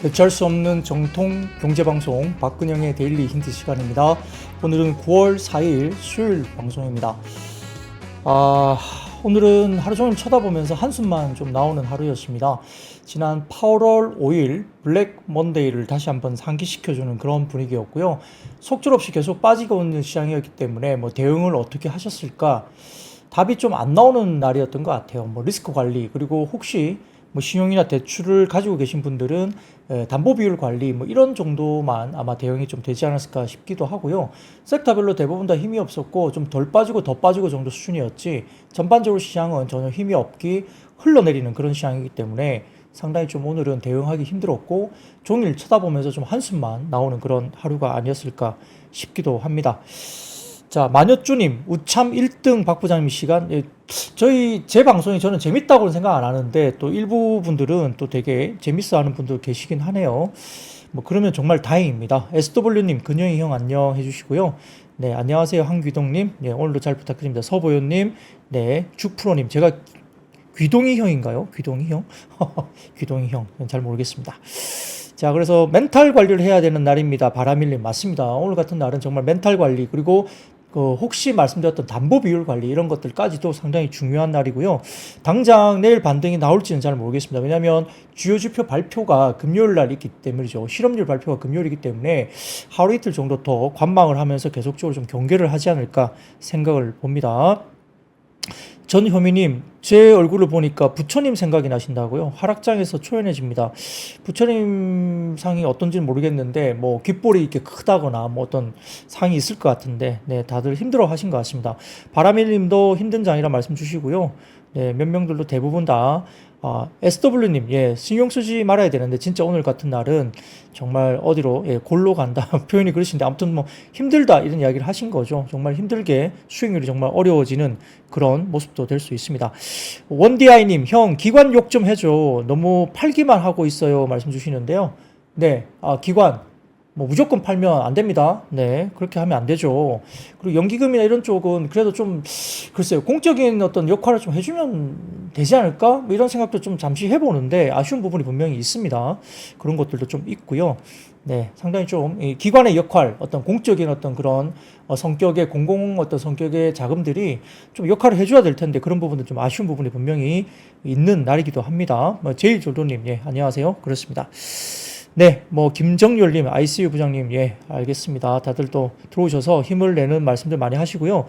대체할 수 없는 정통 경제방송 박근영의 데일리 힌트 시간입니다. 오늘은 9월 4일 수요일 방송입니다. 오늘은 하루 종일 쳐다보면서 한숨만 좀 나오는 하루였습니다. 지난 8월 5일 블랙 먼데이를 다시 한번 상기시켜주는 그런 분위기였고요. 속절없이 계속 빠지고 있는 시장이었기 때문에 대응을 어떻게 하셨을까? 답이 좀 안 나오는 날이었던 것 같아요. 리스크 관리, 그리고 혹시 신용이나 대출을 가지고 계신 분들은 담보 비율 관리 이런 정도만 아마 대응이 좀 되지 않았을까 싶기도 하고요. 섹터별로 대부분 다 힘이 없었고 좀 덜 빠지고 더 빠지고 정도 수준이었지, 전반적으로 시장은 전혀 힘이 없기 흘러내리는 그런 시장이기 때문에 상당히 좀 오늘은 대응하기 힘들었고 종일 쳐다보면서 좀 한숨만 나오는 그런 하루가 아니었을까 싶기도 합니다. 자, 마녀쭈님, 우참 1등 박 부장님 시간. 제 방송이 저는 재밌다고는 생각 안 하는데, 또 일부 분들은 또 되게 재밌어 하는 분들 계시긴 하네요. 그러면 정말 다행입니다. SW님, 근영이 형 안녕 해주시고요. 네, 안녕하세요. 한귀동님. 네, 오늘도 잘 부탁드립니다. 서보현님, 네, 죽프로님. 제가 귀동이 형인가요? 귀동이 형? 귀동이 형. 잘 모르겠습니다. 자, 그래서 멘탈 관리를 해야 되는 날입니다. 바라밀님, 맞습니다. 오늘 같은 날은 정말 멘탈 관리, 그리고 혹시 말씀드렸던 담보 비율 관리 이런 것들까지도 상당히 중요한 날이고요. 당장 내일 반등이 나올지는 잘 모르겠습니다. 왜냐하면 주요 지표 발표가 금요일 날 있기 때문이죠. 실업률 발표가 금요일이기 때문에 하루 이틀 정도 더 관망을 하면서 계속적으로 좀 경계를 하지 않을까 생각을 봅니다. 전효미님, 제 얼굴을 보니까 부처님 생각이 나신다고요? 하락장에서 초연해집니다. 부처님 상이 어떤지는 모르겠는데, 귓볼이 이렇게 크다거나, 어떤 상이 있을 것 같은데, 네, 다들 힘들어 하신 것 같습니다. 바라밀님도 힘든 장이라 말씀 주시고요. 네, 몇 명들도 대부분 다, SW님, 예, 신경 쓰지 말아야 되는데, 진짜 오늘 같은 날은 정말 어디로, 골로 간다. 표현이 그러신데, 아무튼 힘들다, 이런 이야기를 하신 거죠. 정말 힘들게 수익률이 정말 어려워지는 그런 모습도 될 수 있습니다. 원디아이님, 형, 기관 욕 좀 해줘. 너무 팔기만 하고 있어요. 말씀 주시는데요. 네, 기관. 무조건 팔면 안 됩니다. 네, 그렇게 하면 안 되죠. 그리고 연기금이나 이런 쪽은 그래도 좀, 글쎄요, 공적인 어떤 역할을 좀 해주면 되지 않을까? 이런 생각도 좀 잠시 해보는데, 아쉬운 부분이 분명히 있습니다. 그런 것들도 좀 있고요. 네, 상당히 좀, 이 기관의 역할, 어떤 공적인 어떤 그런 성격의, 어떤 성격의 자금들이 좀 역할을 해줘야 될 텐데, 그런 부분도 좀 아쉬운 부분이 분명히 있는 날이기도 합니다. 제일졸도님, 예, 안녕하세요. 그렇습니다. 네, 김정열님, ICU 부장님, 예, 알겠습니다. 다들 또 들어오셔서 힘을 내는 말씀들 많이 하시고요.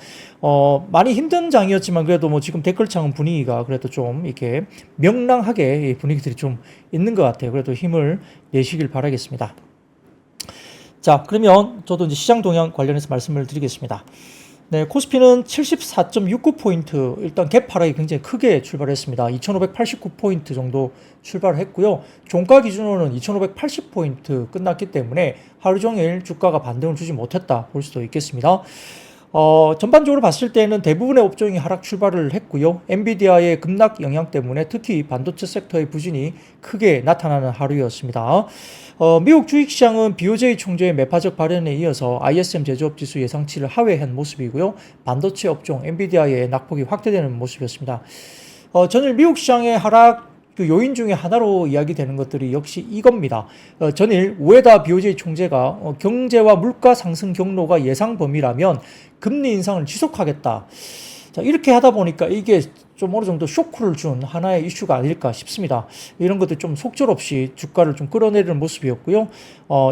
많이 힘든 장이었지만 그래도 지금 댓글창은 분위기가 그래도 좀 이렇게 명랑하게 분위기들이 좀 있는 것 같아요. 그래도 힘을 내시길 바라겠습니다. 자, 그러면 저도 이제 시장 동향 관련해서 말씀을 드리겠습니다. 네, 코스피는 74.69포인트, 일단 갭 하락이 굉장히 크게 출발했습니다. 2589포인트 정도 출발을 했고요. 종가 기준으로는 2580포인트 끝났기 때문에 하루 종일 주가가 반등을 주지 못했다 볼 수도 있겠습니다. 전반적으로 봤을 때는 대부분의 업종이 하락 출발을 했고요. 엔비디아의 급락 영향 때문에 특히 반도체 섹터의 부진이 크게 나타나는 하루였습니다. 미국 주식시장은 BOJ 총재의 매파적 발언에 이어서 ISM 제조업 지수 예상치를 하회한 모습이고요. 반도체 업종 엔비디아의 낙폭이 확대되는 모습이었습니다. 전일 미국 시장의 하락 요인 중에 하나로 이야기되는 것들이 역시 이겁니다. 전일 우에다 BOJ 총재가 경제와 물가 상승 경로가 예상 범위라면 금리 인상을 지속하겠다. 자, 이렇게 하다 보니까 이게 좀 어느 정도 쇼크를 준 하나의 이슈가 아닐까 싶습니다. 이런 것들 좀 속절없이 주가를 좀 끌어내리는 모습이었고요.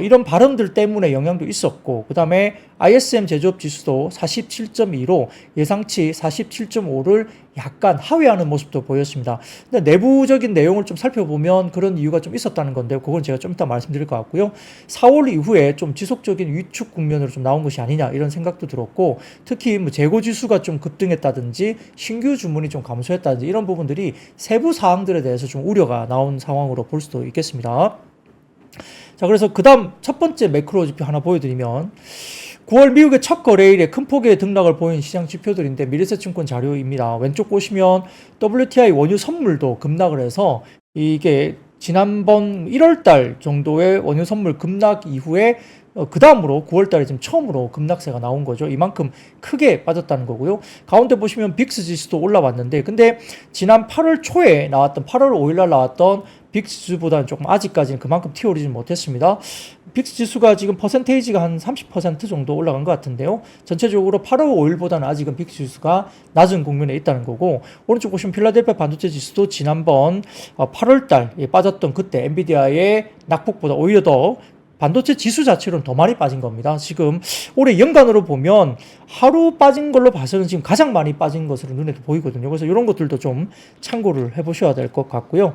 이런 발언들 때문에 영향도 있었고, 그 다음에 ISM 제조업 지수도 47.2로 예상치 47.5를 약간 하회하는 모습도 보였습니다. 근데 내부적인 내용을 좀 살펴보면 그런 이유가 좀 있었다는 건데, 그건 제가 좀 이따 말씀드릴 것 같고요. 4월 이후에 좀 지속적인 위축 국면으로 좀 나온 것이 아니냐, 이런 생각도 들었고, 특히 재고 지수가 좀 급등했다든지 신규 주문이 좀 감소했다든지 이런 부분들이 세부 사항들에 대해서 좀 우려가 나온 상황으로 볼 수도 있겠습니다. 자, 그래서 그 다음 첫 번째 매크로 지표 하나 보여드리면, 9월 미국의 첫 거래일에 큰 폭의 등락을 보인 시장 지표들인데, 미래세증권 자료입니다. 왼쪽 보시면 WTI 원유 선물도 급락을 해서, 이게 지난번 1월달 정도의 원유 선물 급락 이후에 그 다음으로 9월달에 지금 처음으로 급락세가 나온 거죠. 이만큼 크게 빠졌다는 거고요. 가운데 보시면 빅스 지수도 올라왔는데, 근데 지난 8월 초에 나왔던 8월 5일날 나왔던 빅스 지수보다는 조금 아직까지는 그만큼 튀어오르지 못했습니다. 빅스 지수가 지금 퍼센테이지가 한 30% 정도 올라간 것 같은데요. 전체적으로 8월 5일보다는 아직은 빅스 지수가 낮은 국면에 있다는 거고, 오른쪽 보시면 필라델피아 반도체 지수도 지난번 8월 달에 빠졌던 그때 엔비디아의 낙폭보다 오히려 더 반도체 지수 자체로는 더 많이 빠진 겁니다. 지금 올해 연간으로 보면 하루 빠진 걸로 봐서는 지금 가장 많이 빠진 것으로 눈에 보이거든요. 그래서 이런 것들도 좀 참고를 해보셔야 될 것 같고요.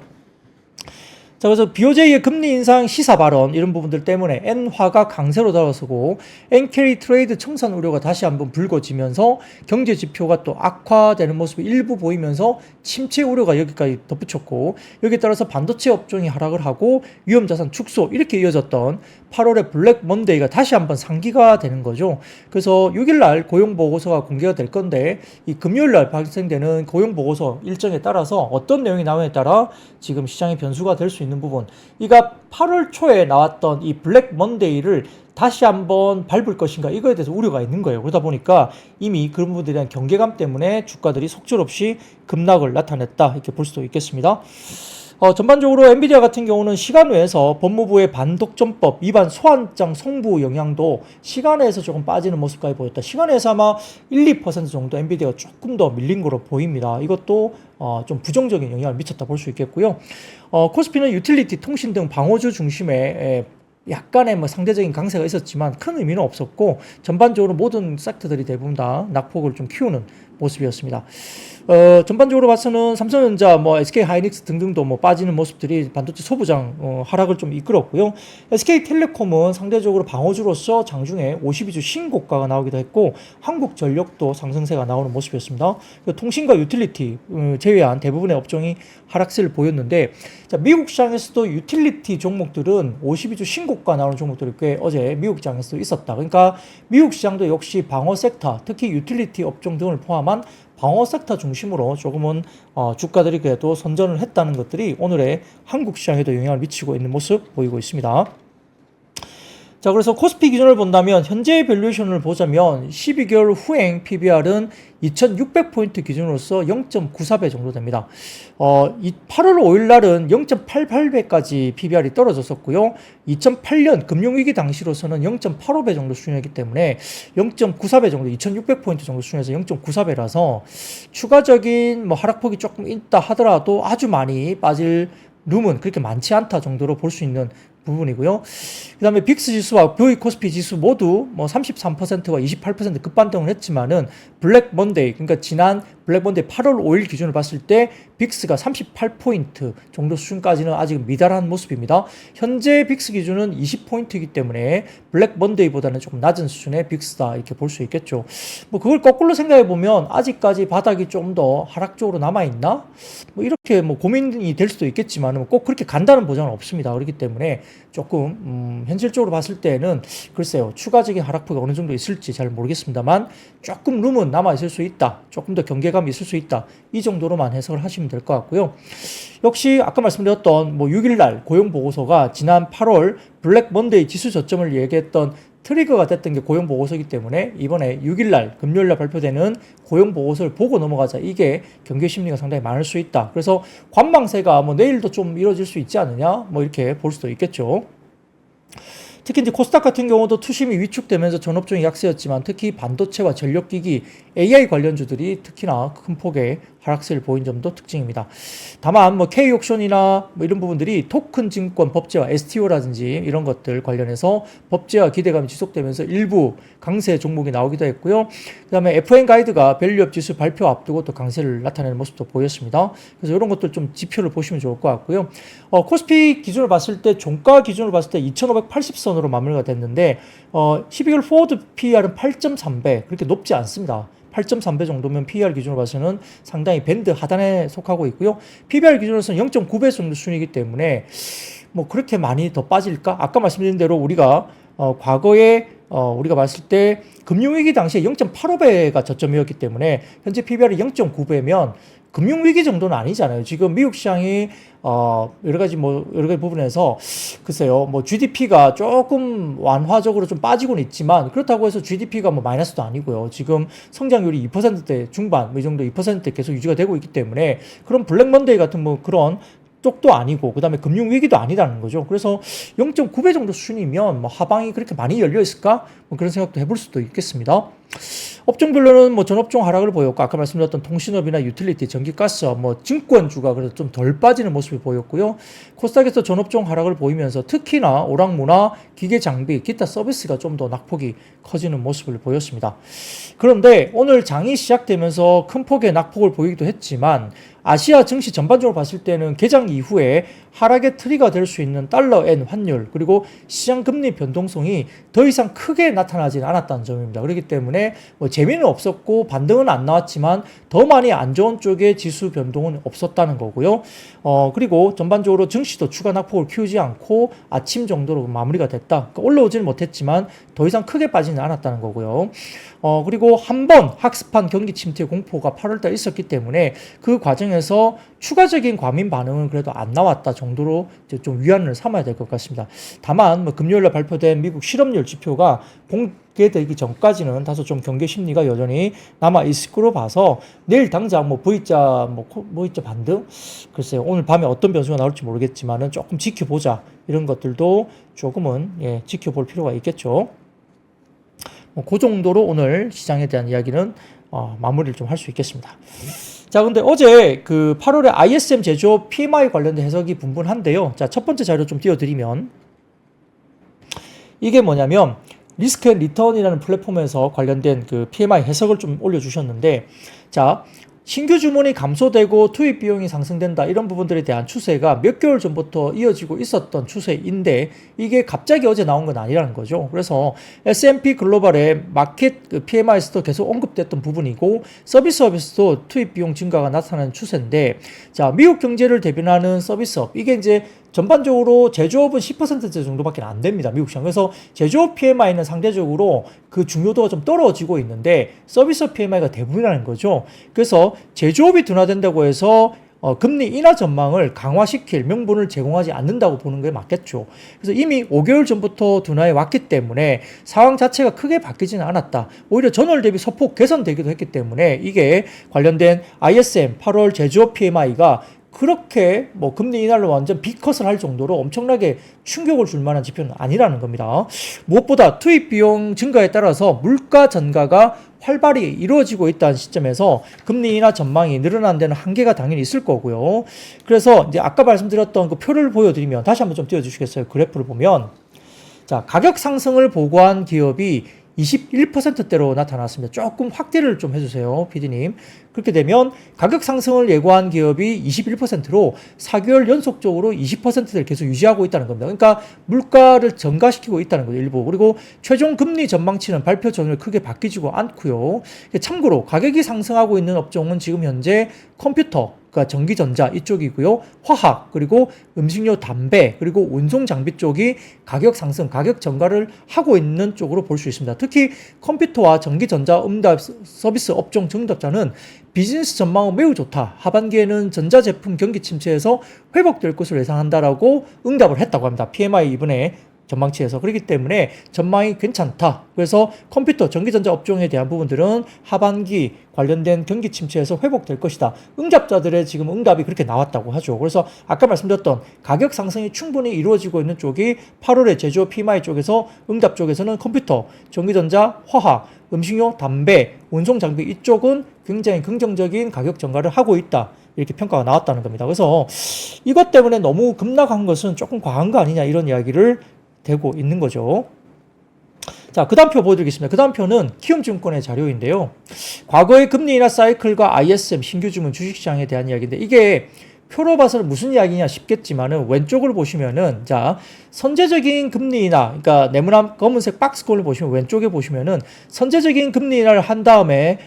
자, 그래서 BOJ의 금리 인상 시사 발언 이런 부분들 때문에 엔화가 강세로 돌아서고 엔캐리 트레이드 청산 우려가 다시 한번 불거지면서 경제 지표가 또 악화되는 모습이 일부 보이면서 침체 우려가 여기까지 덧붙였고, 여기에 따라서 반도체 업종이 하락을 하고 위험자산 축소 이렇게 이어졌던 8월의 블랙 먼데이가 다시 한번 상기가 되는 거죠. 그래서 6일날 고용보고서가 공개가 될 건데, 이 금요일날 발생되는 고용보고서 일정에 따라서 어떤 내용이 나오냐에 따라 지금 시장의 변수가 될 수 있는 부분, 이가 8월 초에 나왔던 이 블랙 먼데이를 다시 한번 밟을 것인가, 이거에 대해서 우려가 있는 거예요. 그러다 보니까 이미 그런 부분들에 대한 경계감 때문에 주가들이 속절없이 급락을 나타냈다, 이렇게 볼 수도 있겠습니다. 전반적으로 엔비디아 같은 경우는 시간외에서 법무부의 반독점법 위반 소환장 송부 영향도 시간외에서 조금 빠지는 모습까지 보였다. 시간외에서 아마 1, 2% 정도 엔비디아가 조금 더 밀린 거로 보입니다. 이것도 좀 부정적인 영향을 미쳤다 볼 수 있겠고요. 코스피는 유틸리티, 통신 등 방어주 중심의 약간의 뭐 상대적인 강세가 있었지만 큰 의미는 없었고, 전반적으로 모든 섹터들이 대부분 다 낙폭을 좀 키우는 모습이었습니다. 전반적으로 봐서는 삼성전자, SK하이닉스 등등도 빠지는 모습들이 반도체 소부장 하락을 좀 이끌었고요. SK텔레콤은 상대적으로 방어주로서 장중에 52주 신고가가 나오기도 했고, 한국전력도 상승세가 나오는 모습이었습니다. 통신과 유틸리티 제외한 대부분의 업종이 하락세를 보였는데, 자, 미국 시장에서도 유틸리티 종목들은 52주 신고가 나오는 종목들이 꽤 어제 미국 시장에서도 있었다. 그러니까 미국 시장도 역시 방어 섹터, 특히 유틸리티 업종 등을 포함한 방어 섹터 중심으로 조금은 주가들이 그래도 선전을 했다는 것들이 오늘의 한국 시장에도 영향을 미치고 있는 모습 보이고 있습니다. 자, 그래서 코스피 기준을 본다면 현재 밸류에이션을 보자면 12개월 후행 PBR은 2600포인트 기준으로서 0.94배 정도 됩니다. 8월 5일 날은 0.88배까지 PBR이 떨어졌었고요. 2008년 금융위기 당시로서는 0.85배 정도 수준이기 때문에 0.94배 정도, 2600포인트 정도 수준에서 0.94배라서 추가적인 하락폭이 조금 있다 하더라도 아주 많이 빠질 룸은 그렇게 많지 않다 정도로 볼 수 있는 부분이고요. 그 다음에 빅스 지수와 뷰이 코스피 지수 모두 33%와 28% 급반등을 했지만은 블랙 먼데이, 그러니까 지난 블랙 먼데이 8월 5일 기준을 봤을 때 빅스가 38포인트 정도 수준까지는 아직 미달한 모습입니다. 현재 빅스 기준은 20포인트이기 때문에 블랙 먼데이보다는 조금 낮은 수준의 빅스다, 이렇게 볼 수 있겠죠. 그걸 거꾸로 생각해 보면 아직까지 바닥이 좀 더 하락 쪽으로 남아 있나? 이렇게 고민이 될 수도 있겠지만 꼭 그렇게 간다는 보장은 없습니다. 그렇기 때문에 조금 현실적으로 봤을 때는 글쎄요, 추가적인 하락폭이 어느 정도 있을지 잘 모르겠습니다만 조금 룸은 남아 있을 수 있다, 조금 더 경계감이 있을 수 있다, 이 정도로만 해석을 하시면 될 것 같고요. 역시 아까 말씀드렸던 6일날 고용보고서가 지난 8월 블랙 먼데이 지수 저점을 얘기했던 트리거가 됐던 게 고용보고서이기 때문에 이번에 6일날 금요일날 발표되는 고용보고서를 보고 넘어가자, 이게 경계심리가 상당히 많을 수 있다. 그래서 관망세가 내일도 좀 이뤄질 수 있지 않느냐, 이렇게 볼 수도 있겠죠. 특히 이제 코스닥 같은 경우도 투심이 위축되면서 전업종이 약세였지만 특히 반도체와 전력기기, AI 관련주들이 특히나 큰 폭의 하락세를 보인 점도 특징입니다. 다만 K옥션이나 이런 부분들이 토큰 증권 법제화, STO라든지 이런 것들 관련해서 법제화 기대감이 지속되면서 일부 강세 종목이 나오기도 했고요. 그 다음에 FN 가이드가 밸류업 지수 발표 앞두고 또 강세를 나타내는 모습도 보였습니다. 그래서 이런 것들 좀 지표를 보시면 좋을 것 같고요. 코스피 기준을 봤을 때, 종가 기준으로 봤을 때 2580선으로 마무리가 됐는데 12개월 포워드 PER은 8.3배, 그렇게 높지 않습니다. 8.3배 정도면 PER 기준으로 봐서는 상당히 밴드 하단에 속하고 있고요. PBR 기준으로서는 0.9배 정도 수준이기 때문에 그렇게 많이 더 빠질까? 아까 말씀드린 대로 우리가 과거에 우리가 봤을 때 금융위기 당시에 0.85배가 저점이었기 때문에 현재 PBR이 0.9배면 금융위기 정도는 아니잖아요. 지금 미국 시장이 여러 가지 부분에서 글쎄요, GDP가 조금 완화적으로 좀 빠지고는 있지만 그렇다고 해서 GDP가 마이너스도 아니고요. 지금 성장률이 2%대 중반 이 정도 2%대 계속 유지가 되고 있기 때문에 그런 블랙 먼데이 같은 그런 쪽도 아니고 그다음에 금융 위기도 아니라는 거죠. 그래서 0.9배 정도 수준이면 뭐 하방이 그렇게 많이 열려 있을까? 뭐 그런 생각도 해볼 수도 있겠습니다. 업종별로는 뭐 전업종 하락을 보였고 아까 말씀드렸던 통신업이나 유틸리티, 전기가스, 뭐 증권주가 그래도 좀 덜 빠지는 모습을 보였고요. 코스닥에서 전업종 하락을 보이면서 특히나 오락문화, 기계장비, 기타 서비스가 좀 더 낙폭이 커지는 모습을 보였습니다. 그런데 오늘 장이 시작되면서 큰 폭의 낙폭을 보이기도 했지만 아시아 증시 전반적으로 봤을 때는 개장 이후에 하락의 트리가 될 수 있는 달러-엔 환율 그리고 시장 금리 변동성이 더 이상 크게 나타나지 않았다는 점입니다. 그렇기 때문에 뭐 재미는 없었고 반등은 안 나왔지만 더 많이 안 좋은 쪽의 지수 변동은 없었다는 거고요. 그리고 전반적으로 증시도 추가 낙폭을 키우지 않고 아침 정도로 마무리가 됐다. 그러니까 올라오지는 못했지만 더 이상 크게 빠지는 않았다는 거고요. 그리고 한 번 학습한 경기 침체 공포가 8월달에 있었기 때문에 그 과정에서 추가적인 과민 반응은 그래도 안 나왔다 정도로 이제 좀 위안을 삼아야 될 것 같습니다. 다만 뭐 금요일날 발표된 미국 실업률 지표가 공개되기 전까지는 다소 좀 경계 심리가 여전히 남아 있을 거로 봐서 내일 당장 뭐 V자 V자 반등 글쎄요 오늘 밤에 어떤 변수가 나올지 모르겠지만은 조금 지켜보자 이런 것들도 조금은 지켜볼 필요가 있겠죠. 그 정도로 오늘 시장에 대한 이야기는 마무리를 좀 할 수 있겠습니다. 자, 근데 어제 그 8월에 ISM 제조업 PMI 관련된 해석이 분분한데요. 자, 첫 번째 자료 좀 띄워드리면 이게 뭐냐면 리스크 앤 리턴이라는 플랫폼에서 관련된 그 PMI 해석을 좀 올려주셨는데 자, 신규 주문이 감소되고 투입 비용이 상승된다 이런 부분들에 대한 추세가 몇 개월 전부터 이어지고 있었던 추세인데 이게 갑자기 어제 나온 건 아니라는 거죠. 그래서 S&P 글로벌의 마켓 PMI에서도 계속 언급됐던 부분이고 서비스업에서도 투입 비용 증가가 나타나는 추세인데 자 미국 경제를 대변하는 서비스업 이게 이제 전반적으로 제조업은 10% 정도밖에 안 됩니다. 미국 시장. 그래서 제조업 PMI는 상대적으로 그 중요도가 좀 떨어지고 있는데 서비스업 PMI가 대부분이라는 거죠. 그래서 제조업이 둔화된다고 해서 금리 인하 전망을 강화시킬 명분을 제공하지 않는다고 보는 게 맞겠죠. 그래서 이미 5개월 전부터 둔화해 왔기 때문에 상황 자체가 크게 바뀌지는 않았다. 오히려 전월 대비 소폭 개선되기도 했기 때문에 이게 관련된 ISM 8월 제조업 PMI가 그렇게 뭐 금리 인하를 완전 빅컷을 할 정도로 엄청나게 충격을 줄 만한 지표는 아니라는 겁니다. 무엇보다 투입 비용 증가에 따라서 물가 전가가 활발히 이루어지고 있다는 시점에서 금리 인하 전망이 늘어난 데는 한계가 당연히 있을 거고요. 그래서 이제 아까 말씀드렸던 그 표를 보여드리면 다시 한번 좀 띄워주시겠어요? 그래프를 보면 자 가격 상승을 보고한 기업이 21%대로 나타났습니다. 조금 확대를 좀 해주세요, PD님. 그렇게 되면 가격 상승을 예고한 기업이 21%로 4개월 연속적으로 20%를 계속 유지하고 있다는 겁니다. 그러니까 물가를 전가시키고 있다는 거죠, 일부. 그리고 최종 금리 전망치는 발표 전후에 크게 바뀌지도 않고요. 참고로 가격이 상승하고 있는 업종은 지금 현재 컴퓨터, 그러니까 전기전자 이쪽이고요. 화학, 그리고 음식료, 담배, 그리고 운송 장비 쪽이 가격 상승, 가격 전가를 하고 있는 쪽으로 볼 수 있습니다. 특히 컴퓨터와 전기전자 응답 서비스 업종 정답자는 비즈니스 전망은 매우 좋다. 하반기에는 전자제품 경기 침체에서 회복될 것으로 예상한다라고 응답을 했다고 합니다. PMI 이번에 전망치에서. 그렇기 때문에 전망이 괜찮다. 그래서 컴퓨터, 전기전자 업종에 대한 부분들은 하반기 관련된 경기 침체에서 회복될 것이다. 응답자들의 지금 응답이 그렇게 나왔다고 하죠. 그래서 아까 말씀드렸던 가격 상승이 충분히 이루어지고 있는 쪽이 8월에 제조업 PMI 쪽에서 응답 쪽에서는 컴퓨터, 전기전자, 화학, 음식료, 담배, 운송장비 이쪽은 굉장히 긍정적인 가격 전가를 하고 있다. 이렇게 평가가 나왔다는 겁니다. 그래서 이것 때문에 너무 급락한 것은 조금 과한 거 아니냐 이런 이야기를 되고 있는 거죠. 자, 그 다음 표 보여드리겠습니다. 그 다음 표는 키움증권의 자료인데요. 과거의 금리 인하 사이클과 ISM 신규 주문 주식시장에 대한 이야기인데 이게 표로 봐서는 무슨 이야기냐 싶겠지만은 왼쪽을 보시면은 자 선제적인 금리 인하 그러니까 네모난 검은색 박스권을 보시면 왼쪽에 보시면은 선제적인 금리 인하를 한 다음에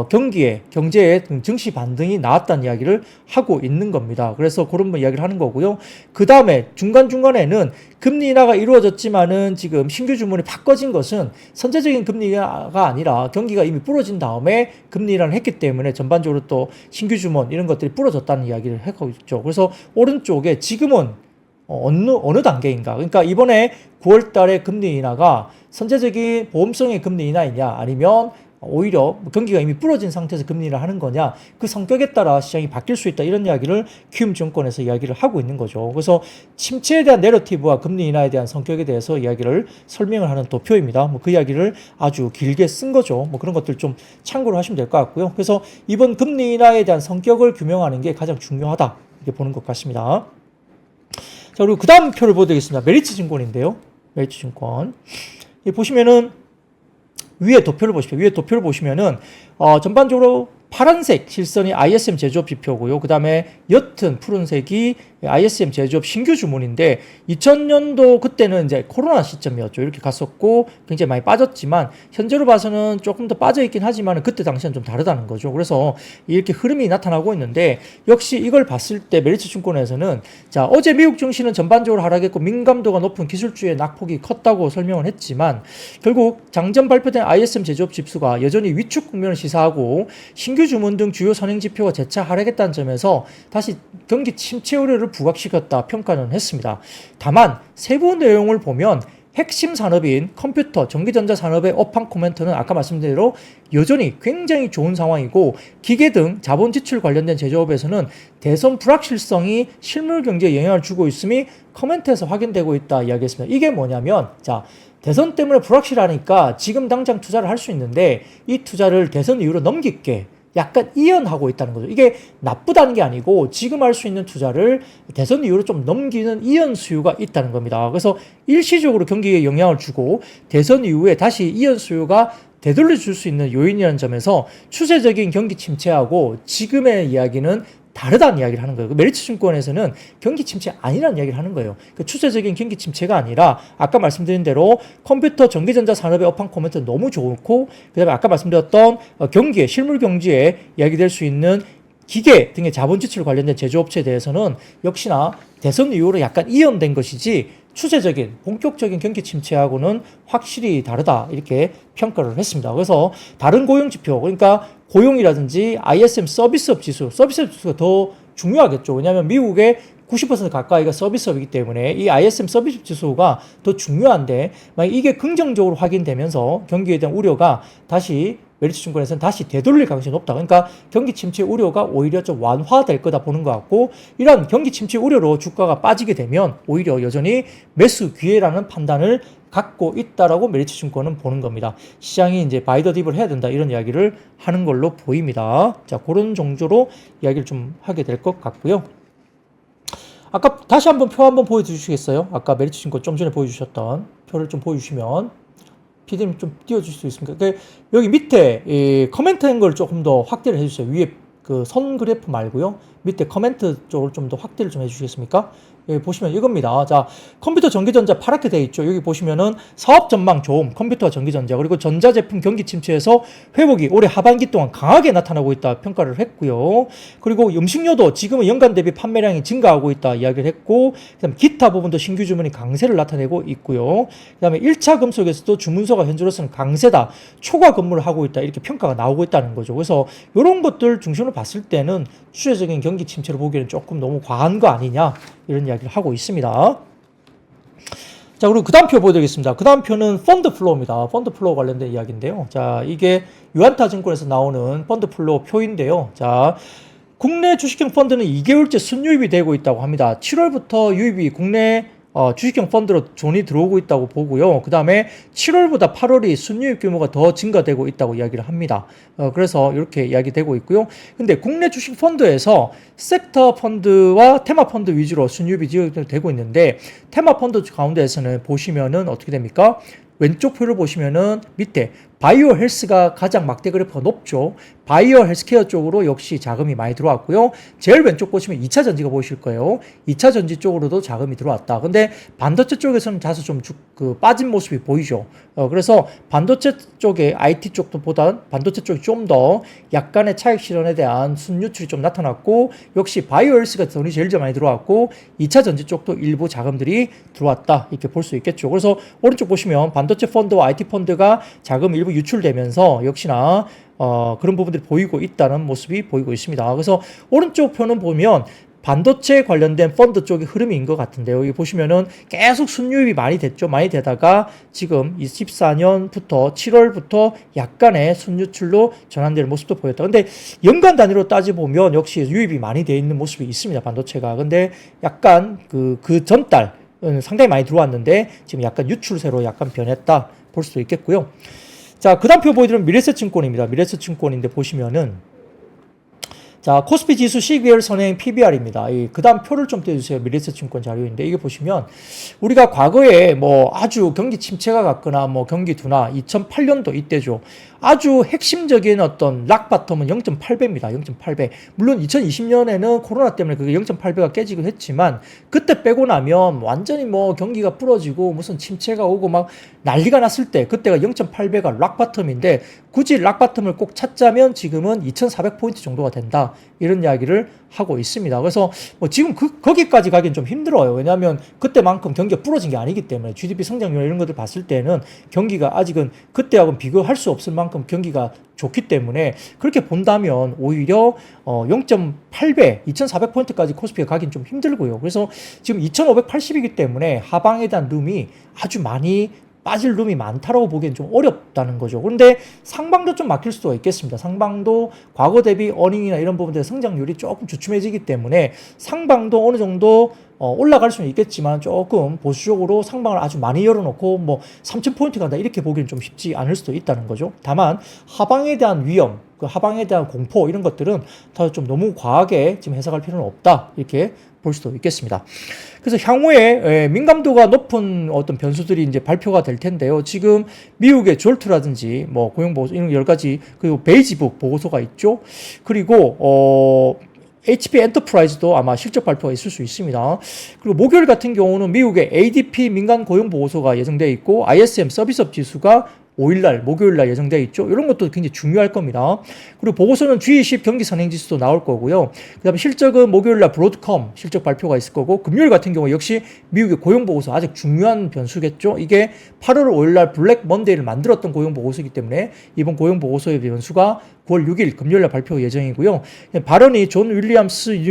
경제에 증시 반등이 나왔다는 이야기를 하고 있는 겁니다. 그래서 그런 이야기를 하는 거고요. 그 다음에 중간중간에는 금리 인하가 이루어졌지만은 지금 신규 주문이 바꿔진 것은 선제적인 금리 인하가 아니라 경기가 이미 불어진 다음에 금리 인하를 했기 때문에 전반적으로 또 신규 주문 이런 것들이 불어졌다는 이야기를 하고 있죠. 그래서 오른쪽에 지금은 어느 단계인가? 그러니까 이번에 9월 달에 금리 인하가 선제적인 보험성의 금리 인하이냐 아니면 오히려 경기가 이미 부러진 상태에서 금리를 하는 거냐, 그 성격에 따라 시장이 바뀔 수 있다, 이런 이야기를 키움증권에서 이야기를 하고 있는 거죠. 그래서 침체에 대한 내러티브와 금리 인하에 대한 성격에 대해서 이야기를 설명을 하는 도표입니다. 그 이야기를 아주 길게 쓴 거죠. 그런 것들 좀 참고를 하시면 될 것 같고요. 그래서 이번 금리 인하에 대한 성격을 규명하는 게 가장 중요하다, 이렇게 보는 것 같습니다. 자, 그리고 그 다음 표를 보여드리겠습니다. 메리츠증권인데요. 메리츠증권. 보시면은 위에 도표를 보십시오. 위에 도표를 보시면은 전반적으로 파란색 실선이 ISM 제조업 지표고요. 그 다음에 옅은 푸른색이 ISM 제조업 신규 주문인데 2000년도 그때는 이제 코로나 시점이었죠. 이렇게 갔었고 굉장히 많이 빠졌지만 현재로 봐서는 조금 더 빠져 있긴 하지만 그때 당시는 좀 다르다는 거죠. 그래서 이렇게 흐름이 나타나고 있는데 역시 이걸 봤을 때 메리츠증권에서는 자, 어제 미국 증시는 전반적으로 하락했고 민감도가 높은 기술주의 낙폭이 컸다고 설명을 했지만 결국 장전 발표된 ISM 제조업 지수가 여전히 위축 국면을 시사하고 신규 주문 등 주요 선행 지표가 재차 하락했다는 점에서 다시 경기 침체 우려를 부각시켰다 평가는 했습니다. 다만 세부 내용을 보면 핵심 산업인 컴퓨터, 전기전자 산업의 업황 코멘트는 아까 말씀드린 대로 여전히 굉장히 좋은 상황이고 기계 등 자본 지출 관련된 제조업에서는 대선 불확실성이 실물 경제에 영향을 주고 있음이 코멘트에서 확인되고 있다 이야기했습니다. 이게 뭐냐면 자, 대선 때문에 불확실하니까 지금 당장 투자를 할 수 있는데 이 투자를 대선 이후로 넘길게 약간 이연하고 있다는 거죠. 이게 나쁘다는 게 아니고 지금 할 수 있는 투자를 대선 이후로 좀 넘기는 이연 수요가 있다는 겁니다. 그래서 일시적으로 경기에 영향을 주고 대선 이후에 다시 이연 수요가 되돌려 줄 수 있는 요인이라는 점에서 추세적인 경기 침체하고 지금의 이야기는 다르다는 이야기를 하는 거예요. 메리츠증권에서는 경기 침체 아니라는 이야기를 하는 거예요. 추세적인 경기 침체가 아니라 아까 말씀드린 대로 컴퓨터, 전기전자 산업의 업황 코멘트 너무 좋고 그다음에 아까 말씀드렸던 경기에 실물 경제에 이야기될 수 있는 기계 등의 자본 지출 관련된 제조업체에 대해서는 역시나 대선 이후로 약간 이연된 것이지 추세적인 본격적인 경기 침체하고는 확실히 다르다 이렇게 평가를 했습니다. 그래서 다른 고용 지표 그러니까 고용이라든지 ISM 서비스업 지수, 서비스업 지수가 더 중요하겠죠. 왜냐하면 미국의 90% 가까이가 서비스업이기 때문에 이 ISM 서비스 지수가 더 중요한데 만약 이게 긍정적으로 확인되면서 경기에 대한 우려가 다시 메리츠증권에서는 다시 되돌릴 가능성이 높다. 그러니까 경기 침체 우려가 오히려 좀 완화될 거다 보는 것 같고 이런 경기 침체 우려로 주가가 빠지게 되면 오히려 여전히 매수 기회라는 판단을 갖고 있다라고 메리츠증권은 보는 겁니다. 시장이 이제 바이 더 딥을 해야 된다 이런 이야기를 하는 걸로 보입니다. 자, 그런 정도로 이야기를 좀 하게 될 것 같고요. 아까 다시 한번 표 한번 보여주시겠어요? 아까 메리츠증권 좀 전에 보여주셨던 표를 좀 보여주시면 PD님 좀 띄워줄 수 있습니까? 여기 밑에 이 커멘트 앵글 조금 더 확대를 해주세요. 위에 그 선 그래프 말고요. 밑에 커멘트 쪽을 좀 더 확대를 좀 해주시겠습니까? 여기 보시면 이겁니다. 자, 컴퓨터 전기전자 파랗게 되어 있죠. 여기 보시면은 사업 전망 좋음, 컴퓨터와 전기전자, 그리고 전자제품 경기 침체에서 회복이 올해 하반기 동안 강하게 나타나고 있다 평가를 했고요. 그리고 음식료도 지금은 연간 대비 판매량이 증가하고 있다 이야기를 했고, 그다음에 기타 부분도 신규 주문이 강세를 나타내고 있고요. 그다음에 1차 금속에서도 주문서가 현재로서는 강세다, 초과 근무를 하고 있다 이렇게 평가가 나오고 있다는 거죠. 그래서 이런 것들 중심으로 봤을 때는 추세적인 경기 침체를 보기에는 조금 너무 과한 거 아니냐 이런 이야기를 하고 있습니다. 자, 그리고 그 다음 표 보여드리겠습니다. 그 다음 표는 펀드 플로우입니다. 펀드 플로우 관련된 이야기인데요. 자, 이게 유안타 증권에서 나오는 펀드 플로우 표인데요. 자, 국내 주식형 펀드는 2개월째 순유입이 되고 있다고 합니다. 7월부터 유입이 국내 주식형 펀드로 돈이 들어오고 있다고 보고요. 그 다음에 7월보다 8월이 순유입 규모가 더 증가되고 있다고 이야기를 합니다. 그래서 이렇게 이야기되고 있고요. 근데 국내 주식 펀드에서 섹터 펀드와 테마 펀드 위주로 순유입이 되고 있는데 테마 펀드 가운데에서는 보시면은 어떻게 됩니까? 왼쪽 표를 보시면은 밑에 바이오 헬스가 가장 막대 그래프가 높죠. 바이오 헬스케어 쪽으로 역시 자금이 많이 들어왔고요. 제일 왼쪽 보시면 2차 전지가 보이실 거예요. 2차 전지 쪽으로도 자금이 들어왔다. 근데 반도체 쪽에서는 다소 좀 빠진 모습이 보이죠. 그래서 반도체 쪽에 IT 쪽도 보다 반도체 쪽이 좀 더 약간의 차익 실현에 대한 순유출이 좀 나타났고 역시 바이오 헬스가 돈이 제일 많이 들어왔고 2차 전지 쪽도 일부 자금들이 들어왔다. 이렇게 볼 수 있겠죠. 그래서 오른쪽 보시면 반도체 펀드와 IT 펀드가 자금 일부 유출되면서 역시나 그런 부분들이 보이고 있다는 모습이 보이고 있습니다. 그래서 오른쪽 표는 보면 반도체 관련된 펀드 쪽의 흐름인 것 같은데요. 여기 보시면은 계속 순유입이 많이 됐죠. 많이 되다가 지금 24년부터 7월부터 약간의 순유출로 전환되는 모습도 보였다. 근데 연간 단위로 따져보면 역시 유입이 많이 돼 있는 모습이 있습니다. 반도체가. 근데 약간 그 전달 상당히 많이 들어왔는데 지금 약간 유출세로 약간 변했다 볼 수도 있겠고요. 자, 그 다음 표 보여드리면 미래에셋증권입니다. 미래에셋증권인데 보시면은 자, 코스피 지수 12월 선행 PBR입니다. 그 다음 표를 좀 떼주세요. 미래에셋증권 자료인데 이게 보시면 우리가 과거에 뭐 아주 경기 침체가 갔거나 뭐 경기 둔화 2008년도 이때죠. 아주 핵심적인 어떤 락바텀은 0.8배입니다. 0.8배. 물론 2020년에는 코로나 때문에 그게 0.8배가 깨지긴 했지만 그때 빼고 나면 완전히 뭐 경기가 부러지고 무슨 침체가 오고 막 난리가 났을 때 그때가 0.8배가 락바텀인데 굳이 락바텀을 꼭 찾자면 지금은 2,400포인트 정도가 된다. 이런 이야기를 하고 있습니다. 그래서 뭐 지금 거기까지 가긴 좀 힘들어요. 왜냐하면 그때만큼 경기가 부러진 게 아니기 때문에 GDP 성장률 이런 것들 봤을 때는 경기가 아직은 그때하고는 비교할 수 없을 만큼 경기가 좋기 때문에 그렇게 본다면 오히려 0.8배, 2,400포인트까지 코스피가 가긴 좀 힘들고요. 그래서 지금 2,580이기 때문에 하방에 대한 룸이 아주 많이 빠질 룸이 많다라고 보기엔 좀 어렵다는 거죠. 그런데 상방도 좀 막힐 수도 있겠습니다. 상방도 과거 대비 어닝이나 이런 부분들의 성장률이 조금 주춤해지기 때문에 상방도 어느 정도 올라갈 수는 있겠지만 조금 보수적으로 상방을 아주 많이 열어놓고 뭐 3,000포인트 간다 이렇게 보기는 좀 쉽지 않을 수도 있다는 거죠. 다만 하방에 대한 위험, 그 하방에 대한 공포 이런 것들은 다 좀 너무 과하게 지금 해석할 필요는 없다 이렇게 볼 수도 있겠습니다. 그래서 향후에 민감도가 높은 어떤 변수들이 이제 발표가 될 텐데요. 지금 미국의 졸트라든지 뭐 고용보고서 이런 여러 가지 그리고 베이지북 보고서가 있죠. 그리고 HP 엔터프라이즈도 아마 실적 발표가 있을 수 있습니다. 그리고 목요일 같은 경우는 미국의 ADP 민간 고용 보고서가 예정되어 있고 ISM 서비스업 지수가 5일날, 목요일날 예정되어 있죠. 이런 것도 굉장히 중요할 겁니다. 그리고 보고서는 G20 경기 선행지수도 나올 거고요. 그 다음에 실적은 목요일날 브로드컴 실적 발표가 있을 거고, 금요일 같은 경우 역시 미국의 고용보고서 아직 중요한 변수겠죠. 이게 8월 5일날 블랙 먼데이를 만들었던 고용보고서이기 때문에 이번 고용보고서의 변수가 9월 6일 금요일날 발표 예정이고요. 발언이 존 윌리엄스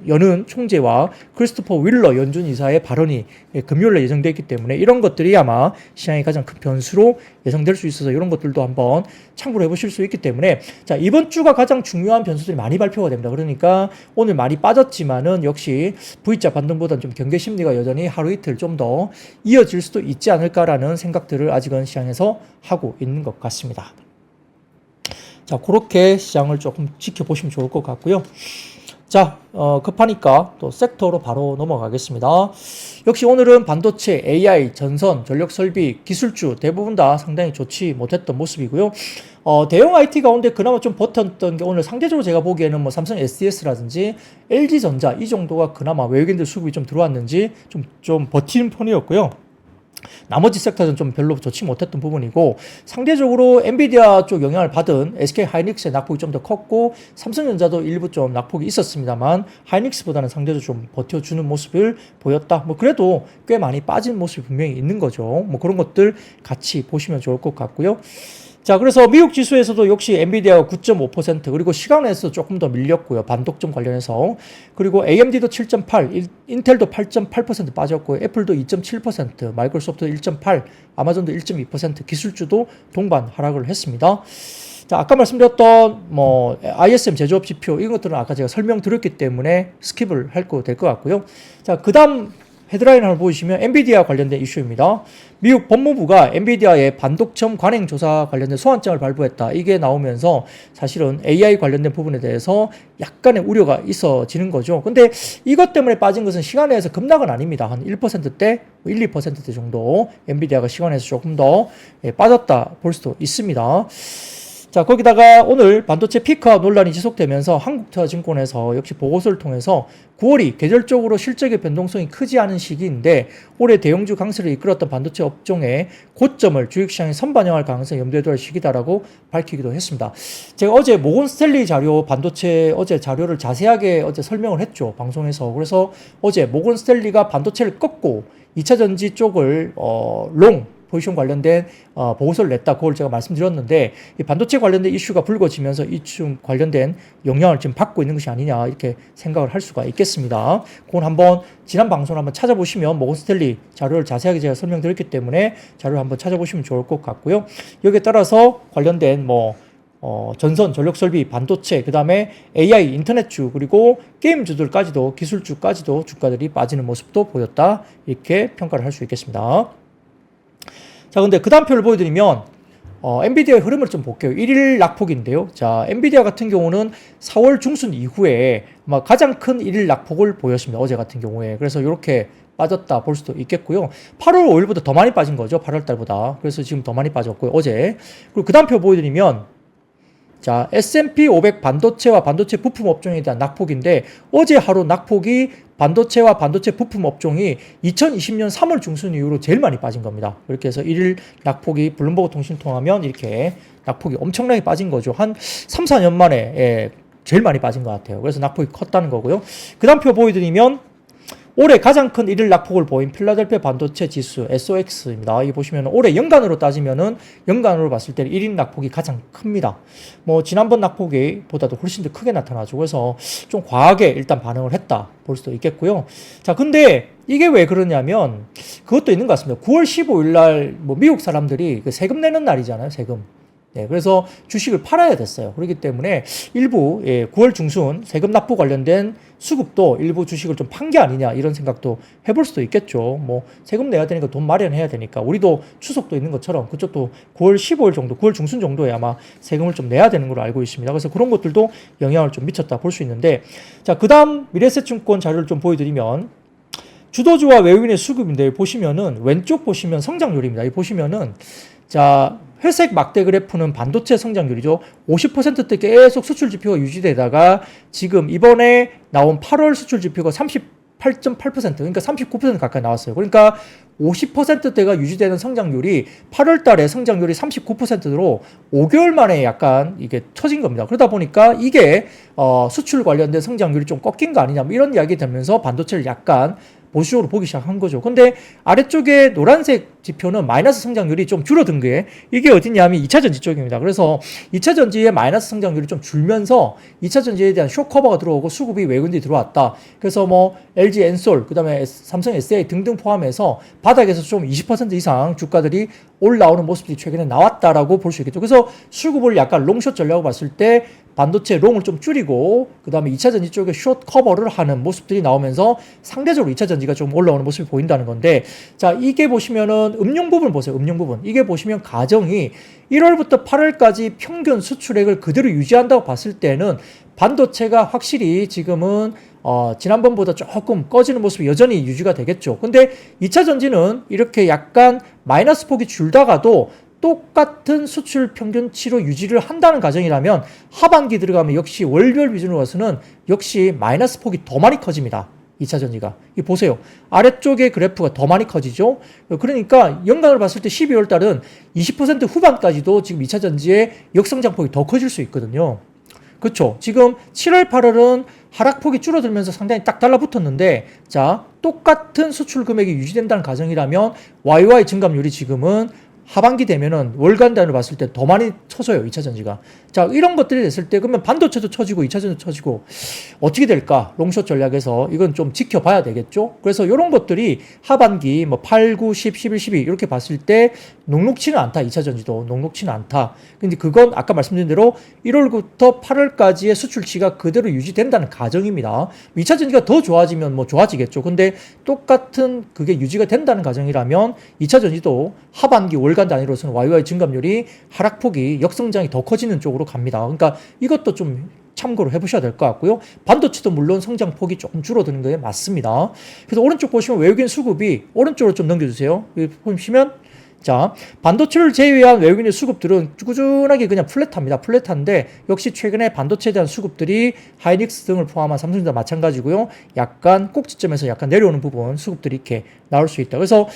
연은 총재와 크리스토퍼 윌러 연준 이사의 발언이 금요일날 예정되어 있기 때문에 이런 것들이 아마 시장의 가장 큰 변수로 예상될 수 있어서 이런 것들도 한번 참고를 해보실 수 있기 때문에 자, 이번 주가 가장 중요한 변수들이 많이 발표가 됩니다. 그러니까 오늘 많이 빠졌지만은 역시 V자 반등보다는 좀 경계 심리가 여전히 하루 이틀 좀 더 이어질 수도 있지 않을까라는 생각들을 아직은 시장에서 하고 있는 것 같습니다. 자, 그렇게 시장을 조금 지켜보시면 좋을 것 같고요. 자, 급하니까 또 섹터로 바로 넘어가겠습니다. 역시 오늘은 반도체, AI, 전선, 전력설비, 기술주 대부분 다 상당히 좋지 못했던 모습이고요. 대형 IT 가운데 그나마 좀 버텼던 게 오늘 상대적으로 제가 보기에는 뭐 삼성 SDS라든지 LG전자 이 정도가 그나마 외국인들 수급이 좀 들어왔는지 좀 버티는 편이었고요. 나머지 섹터는 좀 별로 좋지 못했던 부분이고 상대적으로 엔비디아 쪽 영향을 받은 SK 하이닉스의 낙폭이 좀 더 컸고 삼성전자도 일부 좀 낙폭이 있었습니다만 하이닉스보다는 상대적으로 좀 버텨주는 모습을 보였다. 뭐 그래도 꽤 많이 빠진 모습이 분명히 있는 거죠. 뭐 그런 것들 같이 보시면 좋을 것 같고요. 자, 그래서 미국 지수에서도 역시 엔비디아가 9.5% 그리고 시간에서 조금 더 밀렸고요. 반독점 관련해서. 그리고 AMD도 7.8, 인텔도 8.8% 빠졌고요. 애플도 2.7%, 마이크로소프트도 1.8, 아마존도 1.2%, 기술주도 동반 하락을 했습니다. 자, 아까 말씀드렸던 뭐 ISM 제조업 지표 이런 것들은 아까 제가 설명드렸기 때문에 스킵을 할 거 될 것 같고요. 자, 그다음 헤드라인을 보시면 엔비디아 관련된 이슈입니다. 미국 법무부가 엔비디아의 반독점 관행 조사 관련된 소환장을 발부했다. 이게 나오면서 사실은 AI 관련된 부분에 대해서 약간의 우려가 있어지는 거죠. 근데 이것 때문에 빠진 것은 시간에서 급락은 아닙니다. 한 1%대, 1, 2%대 정도 엔비디아가 시간에서 조금 더 빠졌다 볼 수도 있습니다. 자, 거기다가 오늘 반도체 피크아웃 논란이 지속되면서 한국투자증권에서 역시 보고서를 통해서 9월이 계절적으로 실적의 변동성이 크지 않은 시기인데 올해 대형주 강세를 이끌었던 반도체 업종의 고점을 주식시장에 선반영할 가능성이 염두에 둘 시기다라고 밝히기도 했습니다. 제가 어제 모건 스탠리 자료 반도체 어제 자료를 자세하게 어제 설명을 했죠. 방송에서. 그래서 어제 모건 스탠리가 반도체를 꺾고 2차전지 쪽을 포지션 관련된 보고서를 냈다. 그걸 제가 말씀드렸는데 이 반도체 관련된 이슈가 불거지면서 이쯤 관련된 영향을 지금 받고 있는 것이 아니냐 이렇게 생각을 할 수가 있겠습니다. 그건 한번 지난 방송을 한번 찾아보시면 모건스탠리 자료를 자세하게 제가 설명드렸기 때문에 자료를 한번 찾아보시면 좋을 것 같고요. 여기에 따라서 관련된 전선, 전력설비, 반도체, 그 다음에 AI, 인터넷주, 그리고 게임주들까지도, 기술주까지도 주가들이 빠지는 모습도 보였다. 이렇게 평가를 할 수 있겠습니다. 자, 근데 그 다음 표를 보여드리면, 엔비디아의 흐름을 좀 볼게요. 1일 낙폭인데요. 자, 엔비디아 같은 경우는 4월 중순 이후에 가장 큰 1일 낙폭을 보였습니다. 어제 같은 경우에. 그래서 이렇게 빠졌다 볼 수도 있겠고요. 8월 5일보다 더 많이 빠진 거죠. 8월 달보다. 그래서 지금 더 많이 빠졌고요. 어제. 그리고 그 다음 표 보여드리면, 자, S&P 500 반도체와 반도체 부품 업종에 대한 낙폭인데 어제 하루 낙폭이 반도체와 반도체 부품 업종이 2020년 3월 중순 이후로 제일 많이 빠진 겁니다. 이렇게 해서 1일 낙폭이 블룸버그 통신 통하면 이렇게 낙폭이 엄청나게 빠진 거죠. 한 3, 4년 만에 제일 많이 빠진 것 같아요. 그래서 낙폭이 컸다는 거고요. 그 다음 표 보여드리면 올해 가장 큰 1일 낙폭을 보인 필라델피아 반도체 지수 SOX입니다. 이 보시면 올해 연간으로 따지면은 연간으로 봤을 때는 1일 낙폭이 가장 큽니다. 지난번 낙폭이 보다도 훨씬 더 크게 나타나죠. 그래서 좀 과하게 일단 반응을 했다 볼 수도 있겠고요. 자, 근데 이게 왜 그러냐면 그것도 있는 것 같습니다. 9월 15일 날 미국 사람들이 그 세금 내는 날이잖아요. 세금. 네, 그래서 주식을 팔아야 됐어요. 그렇기 때문에 일부 9월 중순 세금 납부 관련된 수급도 일부 주식을 좀 판 게 아니냐 이런 생각도 해볼 수도 있겠죠. 세금 내야 되니까 돈 마련해야 되니까 우리도 추석도 있는 것처럼 그쪽도 9월 15일 정도, 9월 중순 정도에 아마 세금을 좀 내야 되는 걸로 알고 있습니다. 그래서 그런 것들도 영향을 좀 미쳤다 볼 수 있는데, 자, 그 다음 미래에셋증권 자료를 좀 보여드리면 주도주와 외국인의 수급인데 보시면은 왼쪽 보시면 성장률입니다. 이 보시면은 자, 회색 막대 그래프는 반도체 성장률이죠. 50%대 계속 수출 지표가 유지되다가 지금 이번에 나온 8월 수출 지표가 38.8% 그러니까 39% 가까이 나왔어요. 그러니까 50%대가 유지되는 성장률이 8월 달에 성장률이 39%로 5개월 만에 약간 이게 처진 겁니다. 그러다 보니까 이게 수출 관련된 성장률이 좀 꺾인 거 아니냐 이런 이야기 들면서 반도체를 약간 보수적으로 보기 시작한 거죠. 근데 아래쪽에 노란색 지표는 마이너스 성장률이 좀 줄어든 게 이게 어디냐면 2차전지 쪽입니다. 그래서 2차전지의 마이너스 성장률이 좀 줄면서 2차전지에 대한 쇼커버가 들어오고 수급이 외국인들이 들어왔다. 그래서 LG 엔솔, 그 다음에 삼성 SA 등등 포함해서 바닥에서 좀 20% 이상 주가들이 올라오는 모습들이 최근에 나왔다라고 볼 수 있겠죠. 그래서 수급을 약간 롱숏 전략으로 봤을 때 반도체 롱을 좀 줄이고 그 다음에 2차전지 쪽에 숏 커버를 하는 모습들이 나오면서 상대적으로 2차전지가 좀 올라오는 모습이 보인다는 건데, 자, 이게 보시면은 음용 부분 보세요. 음용 부분. 이게 보시면 가정이 1월부터 8월까지 평균 수출액을 그대로 유지한다고 봤을 때는 반도체가 확실히 지금은 지난번보다 조금 꺼지는 모습이 여전히 유지가 되겠죠. 근데 2차 전지는 이렇게 약간 마이너스 폭이 줄다가도 똑같은 수출 평균치로 유지를 한다는 가정이라면 하반기 들어가면 역시 월별 기준으로 봐서는 역시 마이너스 폭이 더 많이 커집니다. 2차 전지가. 이 보세요. 아래쪽에 그래프가 더 많이 커지죠. 그러니까 연간을 봤을 때 12월 달은 20% 후반까지도 지금 2차 전지의 역성장폭이 더 커질 수 있거든요. 그렇죠. 지금 7월, 8월은 하락폭이 줄어들면서 상당히 딱 달라붙었는데, 자, 똑같은 수출 금액이 유지된다는 가정이라면 YY 증감률이 지금은 하반기 되면은 월간 단위로 봤을 때 더 많이 쳐져요, 2차 전지가. 자, 이런 것들이 됐을 때 그러면 반도체도 쳐지고 2차 전지도 쳐지고 어떻게 될까? 롱숏 전략에서 이건 좀 지켜봐야 되겠죠? 그래서 이런 것들이 하반기 8, 9, 10, 11, 12 이렇게 봤을 때 녹록치는 않다. 2차 전지도 녹록치는 않다. 근데 그건 아까 말씀드린 대로 1월부터 8월까지의 수출치가 그대로 유지된다는 가정입니다. 2차 전지가 더 좋아지면 좋아지겠죠. 근데 똑같은 그게 유지가 된다는 가정이라면 2차 전지도 하반기 월간 단위로서는 YY 증감률이 하락폭이 역성장이 더 커지는 쪽으로 갑니다. 그러니까 이것도 좀 참고로 해보셔야 될 것 같고요. 반도체도 물론 성장폭이 조금 줄어드는 게 맞습니다. 그래서 오른쪽 보시면 외국인 수급이 오른쪽으로 좀 넘겨주세요. 여기 보시면 자, 반도체를 제외한 외국인의 수급들은 꾸준하게 그냥 플랫합니다. 플랫한데 역시 최근에 반도체에 대한 수급들이 하이닉스 등을 포함한 삼성전자 마찬가지고요. 약간 꼭지점에서 약간 내려오는 부분 수급들이 이렇게 나올 수 있다. 그래서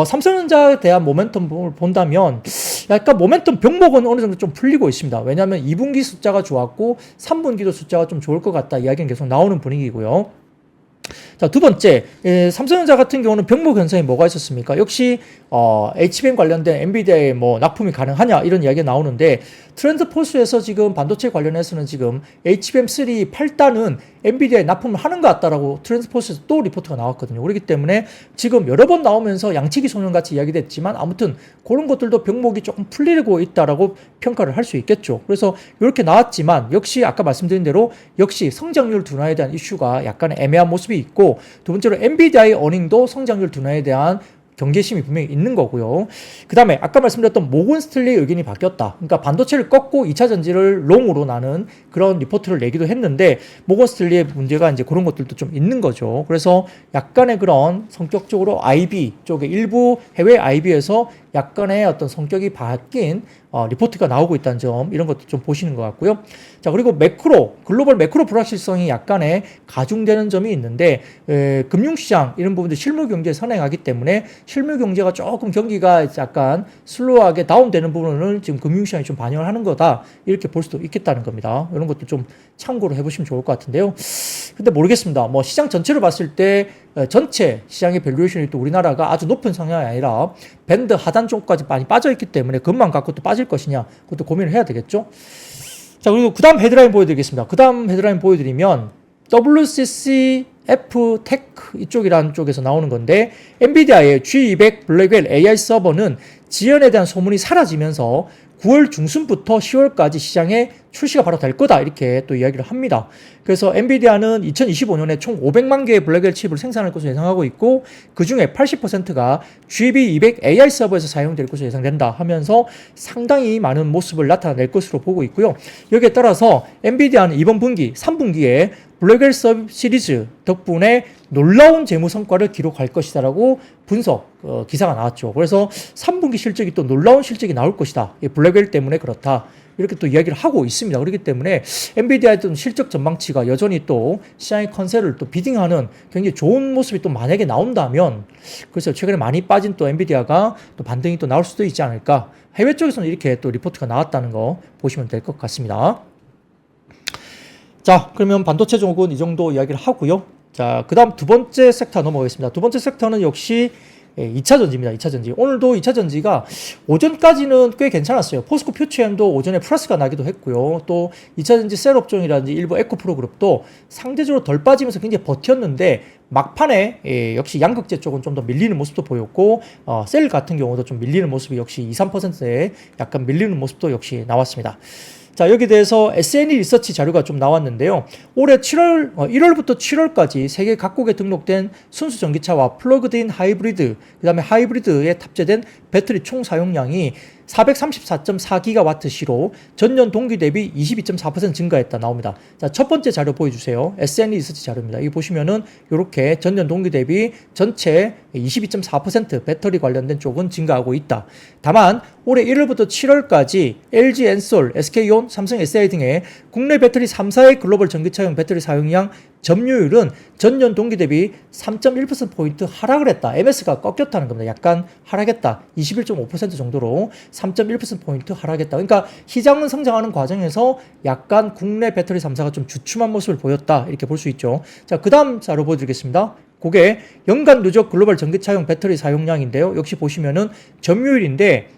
삼성전자에 대한 모멘텀을 본다면 약간 모멘텀 병목은 어느 정도 좀 풀리고 있습니다. 왜냐하면 2분기 숫자가 좋았고 3분기도 숫자가 좀 좋을 것 같다 이야기는 계속 나오는 분위기고요. 자, 두 번째, 삼성전자 같은 경우는 병목 현상이 뭐가 있었습니까? 역시 HBM 관련된 엔비디아의 뭐 납품이 가능하냐 이런 이야기가 나오는데 트렌드포스에서 지금 반도체 관련해서는 지금 HBM3 8단은 엔비디아에 납품을 하는 것 같다라고 트렌드포스에서 또 리포트가 나왔거든요. 그렇기 때문에 지금 여러 번 나오면서 양치기 소년같이 이야기됐지만 아무튼 그런 것들도 병목이 조금 풀리고 있다라고 평가를 할 수 있겠죠. 그래서 이렇게 나왔지만 역시 아까 말씀드린 대로 역시 성장률 둔화에 대한 이슈가 약간 애매한 모습이 있고 두 번째로 엔비디아의 어닝도 성장률 둔화에 대한 경계심이 분명히 있는 거고요. 그 다음에 아까 말씀드렸던 모건 스탠리의 의견이 바뀌었다. 그러니까 반도체를 꺾고 2차 전지를 롱으로 나는 그런 리포트를 내기도 했는데 모건 스탠리의 문제가 이제 그런 것들도 좀 있는 거죠. 그래서 약간의 그런 성격적으로 IB 쪽에 일부 해외 IB에서 약간의 어떤 성격이 바뀐 리포트가 나오고 있다는 점 이런 것도 좀 보시는 것 같고요. 자 그리고 글로벌 매크로 불확실성이 약간의 가중되는 점이 있는데 금융시장 이런 부분들 실물 경제에 선행하기 때문에 실물 경제가 조금 경기가 약간 슬로우하게 다운되는 부분을 지금 금융시장이 좀 반영을 하는 거다 이렇게 볼 수도 있겠다는 겁니다. 이런 것도 좀 참고로 해보시면 좋을 것 같은데요. 근데 모르겠습니다. 뭐 시장 전체를 봤을 때 전체 시장의 밸류에이션이 또 우리나라가 아주 높은 성향이 아니라 밴드 하단 쪽까지 많이 빠져있기 때문에 그것만 갖고 또 빠질 것이냐 그것도 고민을 해야 되겠죠. 자 그리고 그 다음 헤드라인 보여드리겠습니다. 그 다음 헤드라인 보여드리면 WCCF 테크 이쪽이라는 쪽에서 나오는 건데 엔비디아의 G200 블랙웰 AI 서버는 지연에 대한 소문이 사라지면서 9월 중순부터 10월까지 시장에 출시가 바로 될 거다 이렇게 또 이야기를 합니다. 그래서 엔비디아는 2025년에 총 500만 개의 블랙웰 칩을 생산할 것으로 예상하고 있고 그 중에 80%가 GB200 AI 서버에서 사용될 것으로 예상된다 하면서 상당히 많은 모습을 나타낼 것으로 보고 있고요. 여기에 따라서 엔비디아는 이번 분기 3분기에 블랙웰 시리즈 덕분에 놀라운 재무 성과를 기록할 것이다라고 분석 기사가 나왔죠. 그래서 3분기 실적이 또 놀라운 실적이 나올 것이다. 블랙웰 때문에 그렇다. 이렇게 또 이야기를 하고 있습니다. 그렇기 때문에 엔비디아의 실적 전망치가 여전히 또 시장의 컨셉을 또 비딩하는 굉장히 좋은 모습이 또 만약에 나온다면 그래서 최근에 많이 빠진 또 엔비디아가 또 반등이 또 나올 수도 있지 않을까. 해외 쪽에서는 이렇게 또 리포트가 나왔다는 거 보시면 될 것 같습니다. 자, 그러면 반도체 종목은 이 정도 이야기를 하고요. 자, 그 다음 두 번째 섹터 넘어가겠습니다. 두 번째 섹터는 역시 2차 전지입니다. 2차 전지. 오늘도 2차 전지가 오전까지는 꽤 괜찮았어요. 포스코 퓨처엠도 오전에 플러스가 나기도 했고요. 또 2차 전지 셀업종이라든지 일부 에코프로 그룹도 상대적으로 덜 빠지면서 굉장히 버텼는데 막판에 역시 양극재 쪽은 좀 더 밀리는 모습도 보였고 셀 같은 경우도 좀 밀리는 모습이 역시 2~3%에 약간 밀리는 모습도 역시 나왔습니다. 자, 여기에 대해서 SNE 리서치 자료가 좀 나왔는데요. 올해 1월부터 7월까지 세계 각국에 등록된 순수 전기차와 플러그드인 하이브리드, 그 다음에 하이브리드에 탑재된 배터리 총 사용량이 434.4GWh로 전년 동기 대비 22.4% 증가했다 나옵니다. 자, 첫 번째 자료 보여주세요. SNE 리서치 자료입니다. 여기 보시면은 이렇게 전년 동기 대비 전체 22.4% 배터리 관련된 쪽은 증가하고 있다. 다만 올해 1월부터 7월까지 LG 엔솔, SK온, 삼성 SDI 등의 국내 배터리 3사의 글로벌 전기차용 배터리 사용량 점유율은 전년 동기 대비 3.1%포인트 하락을 했다. MS가 꺾였다는 겁니다. 약간 하락했다. 21.5% 정도로 3.1%포인트 하락했다. 그러니까 시장은 성장하는 과정에서 약간 국내 배터리 3사가 좀 주춤한 모습을 보였다. 이렇게 볼 수 있죠. 자, 그 다음 자료 보여드리겠습니다. 그게 연간 누적 글로벌 전기차용 배터리 사용량인데요. 역시 보시면은 점유율인데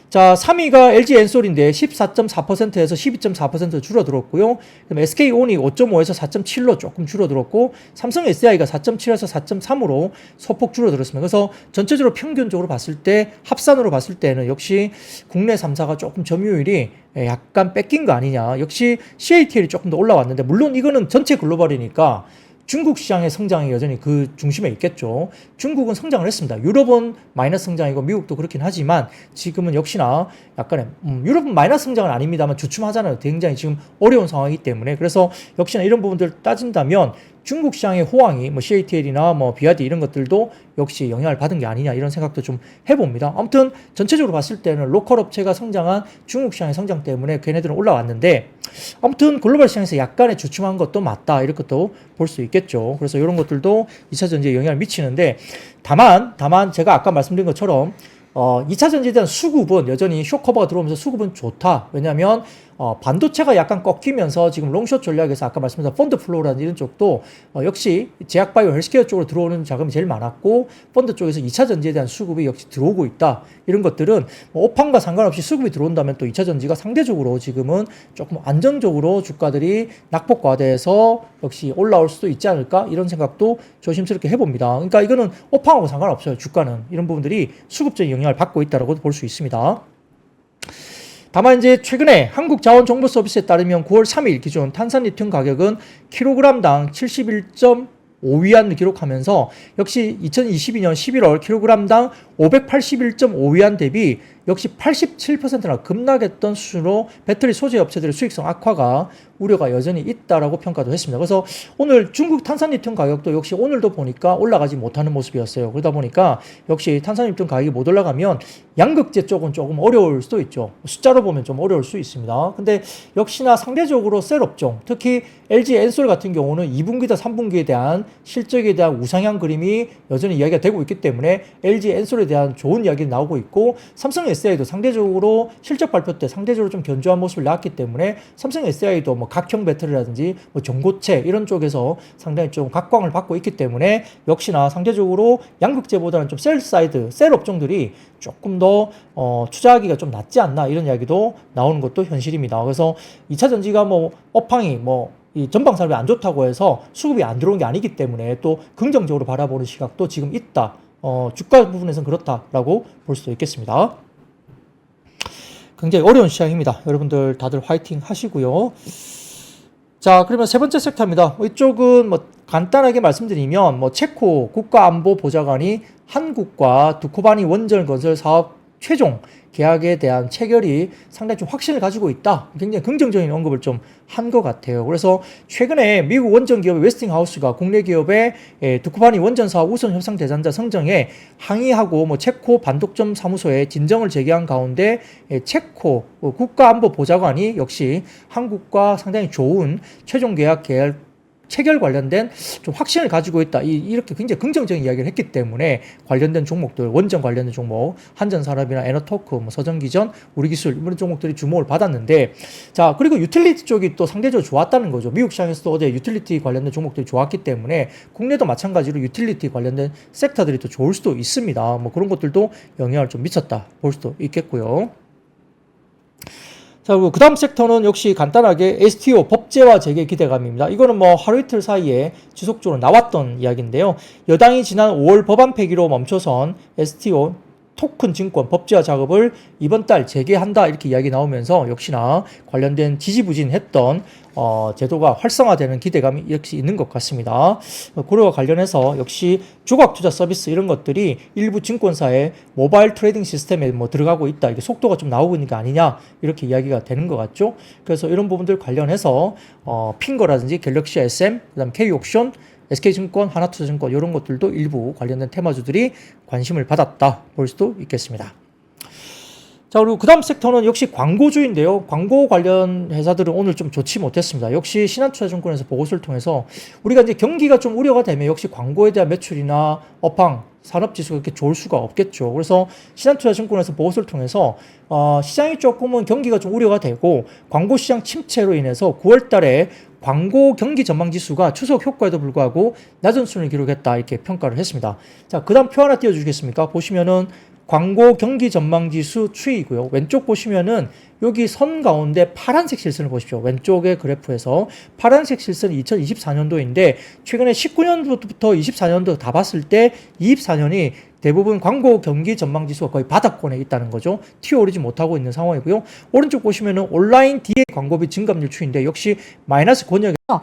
자, 3위가 LG 엔솔인데 14.4%에서 12.4% 줄어들었고요. 그다음에 SK온이 5.5에서 4.7로 조금 줄어들었고 삼성 SDI가 4.7에서 4.3으로 소폭 줄어들었습니다. 그래서 전체적으로 평균적으로 봤을 때 합산으로 봤을 때는 역시 국내 3사가 조금 점유율이 약간 뺏긴 거 아니냐. 역시 CATL이 조금 더 올라왔는데 물론 이거는 전체 글로벌이니까 중국 시장의 성장이 여전히 그 중심에 있겠죠. 중국은 성장을 했습니다. 유럽은 마이너스 성장이고 미국도 그렇긴 하지만 지금은 역시나 약간의 유럽은 마이너스 성장은 아닙니다만 주춤하잖아요. 굉장히 지금 어려운 상황이기 때문에 그래서 역시나 이런 부분들 따진다면 중국 시장의 호황이 뭐 CATL이나 뭐 비아디 이런 것들도 역시 영향을 받은 게 아니냐 이런 생각도 좀 해봅니다. 아무튼 전체적으로 봤을 때는 로컬 업체가 성장한 중국 시장의 성장 때문에 걔네들은 올라왔는데 아무튼 글로벌 시장에서 약간의 주춤한 것도 맞다 이런 것도 볼 수 있겠죠. 그래서 이런 것들도 2차 전지에 영향을 미치는데 다만 제가 아까 말씀드린 것처럼 2차 전지에 대한 수급은 여전히 쇼커버가 들어오면서 수급은 좋다. 왜냐하면 반도체가 약간 꺾이면서 지금 롱숏 전략에서 아까 말씀드린 펀드 플로우라는 이런 쪽도 역시 제약바이오 헬스케어 쪽으로 들어오는 자금이 제일 많았고 펀드 쪽에서 2차 전지에 대한 수급이 역시 들어오고 있다. 이런 것들은 오판과 상관없이 수급이 들어온다면 또 2차 전지가 상대적으로 지금은 조금 안정적으로 주가들이 낙폭과대해서 역시 올라올 수도 있지 않을까 이런 생각도 조심스럽게 해봅니다. 그러니까 이거는 오판하고 상관없어요. 주가는 이런 부분들이 수급적인 영향을 받고 있다고 볼 수 있습니다. 다만 이제 최근에 한국자원정보서비스에 따르면 9월 3일 기준 탄산리튬 가격은 kg당 71.5위안을 기록하면서 역시 2022년 11월 kg당 581.5위안 대비 역시 87%나 급락했던 수준으로 배터리 소재 업체들의 수익성 악화가 우려가 여전히 있다라고 평가도 했습니다. 그래서 오늘 중국 탄산리튬 가격도 역시 오늘도 보니까 올라가지 못하는 모습이었어요. 그러다 보니까 역시 탄산리튬 가격이 못 올라가면 양극재 쪽은 조금 어려울 수도 있죠. 숫자로 보면 좀 어려울 수 있습니다. 근데 역시나 상대적으로 셀 업종, 특히 LG 엔솔 같은 경우는 2분기다 3분기에 대한 실적에 대한 우상향 그림이 여전히 이야기가 되고 있기 때문에 LG 엔솔에 대한 좋은 이야기가 나오고 있고 삼성 SI도 상대적으로 실적 발표 때 상대적으로 좀 견조한 모습을 나왔기 때문에 삼성 SI도 뭐 각형 배터리라든지 뭐 전고체 이런 쪽에서 상당히 좀 각광을 받고 있기 때문에 역시나 상대적으로 양극재보다는 좀 셀 사이드, 셀 업종들이 조금 더 투자하기가 좀 낫지 않나 이런 이야기도 나오는 것도 현실입니다. 그래서 2차 전지가 뭐 업황이 이 전방 산업이 안 좋다고 해서 수급이 안 들어온 게 아니기 때문에 또 긍정적으로 바라보는 시각도 지금 있다. 주가 부분에서는 그렇다라고 볼 수도 있겠습니다. 굉장히 어려운 시장입니다. 여러분들 다들 화이팅 하시고요. 자, 그러면 세 번째 섹터입니다. 이쪽은 간단하게 말씀드리면 체코 국가안보보좌관이 한국과 두코바니 원전건설 사업 최종 계약에 대한 체결이 상당히 좀 확신을 가지고 있다. 굉장히 긍정적인 언급을 좀 한 것 같아요. 그래서 최근에 미국 원전 기업 웨스팅하우스가 국내 기업의 두코바니 원전 사업 우선 협상 대상자 선정에 항의하고 체코 반독점 사무소에 진정을 제기한 가운데 체코 국가안보보좌관이 역시 한국과 상당히 좋은 최종 계약 체결 관련된 좀 확신을 가지고 있다. 이렇게 굉장히 긍정적인 이야기를 했기 때문에 관련된 종목들, 원전 관련된 종목, 한전산업이나 에너토크, 서전기전, 우리기술 이런 종목들이 주목을 받았는데, 자, 그리고 유틸리티 쪽이 또 상대적으로 좋았다는 거죠. 미국 시장에서도 어제 유틸리티 관련된 종목들이 좋았기 때문에 국내도 마찬가지로 유틸리티 관련된 섹터들이 또 좋을 수도 있습니다. 그런 것들도 영향을 좀 미쳤다 볼 수도 있겠고요. 자, 그리고 그 다음 섹터는 역시 간단하게 STO 법제화 재개 기대감입니다. 이거는 하루 이틀 사이에 지속적으로 나왔던 이야기인데요. 여당이 지난 5월 법안 폐기로 멈춰선 STO 토큰 증권 법제화 작업을 이번 달 재개한다 이렇게 이야기 나오면서 역시나 관련된 지지부진했던 제도가 활성화되는 기대감이 역시 있는 것 같습니다. 그와 관련해서 역시 조각 투자 서비스 이런 것들이 일부 증권사의 모바일 트레이딩 시스템에 들어가고 있다. 이게 속도가 좀 나오고 있는 게 아니냐 이렇게 이야기가 되는 것 같죠. 그래서 이런 부분들 관련해서 핑거라든지 갤럭시 SM, 그다음 K옥션, SK증권, 하나투자증권 이런 것들도 일부 관련된 테마주들이 관심을 받았다 볼 수도 있겠습니다. 자, 그리고 그 다음 섹터는 역시 광고주인데요. 광고 관련 회사들은 오늘 좀 좋지 못했습니다. 역시 신한투자증권에서 보고서를 통해서 우리가 이제 경기가 좀 우려가 되면 역시 광고에 대한 매출이나 업황, 산업지수가 그렇게 좋을 수가 없겠죠. 그래서 신한투자증권에서 보고서를 통해서 시장이 조금은 경기가 좀 우려가 되고 광고 시장 침체로 인해서 9월 달에 광고 경기 전망 지수가 추석 효과에도 불구하고 낮은 수준을 기록했다 이렇게 평가를 했습니다. 자, 그 다음 표 하나 띄워주시겠습니까? 보시면은 광고 경기 전망 지수 추이고요. 왼쪽 보시면은 여기 선 가운데 파란색 실선을 보십시오. 왼쪽의 그래프에서 파란색 실선이 2024년도인데 최근에 19년부터 24년도 다 봤을 때 24년이 대부분 광고 경기 전망 지수가 거의 바닥권에 있다는 거죠. 튀어오르지 못하고 있는 상황이고요. 오른쪽 보시면은 온라인 DA 광고비 증감률 추이인데 역시 마이너스 권역에서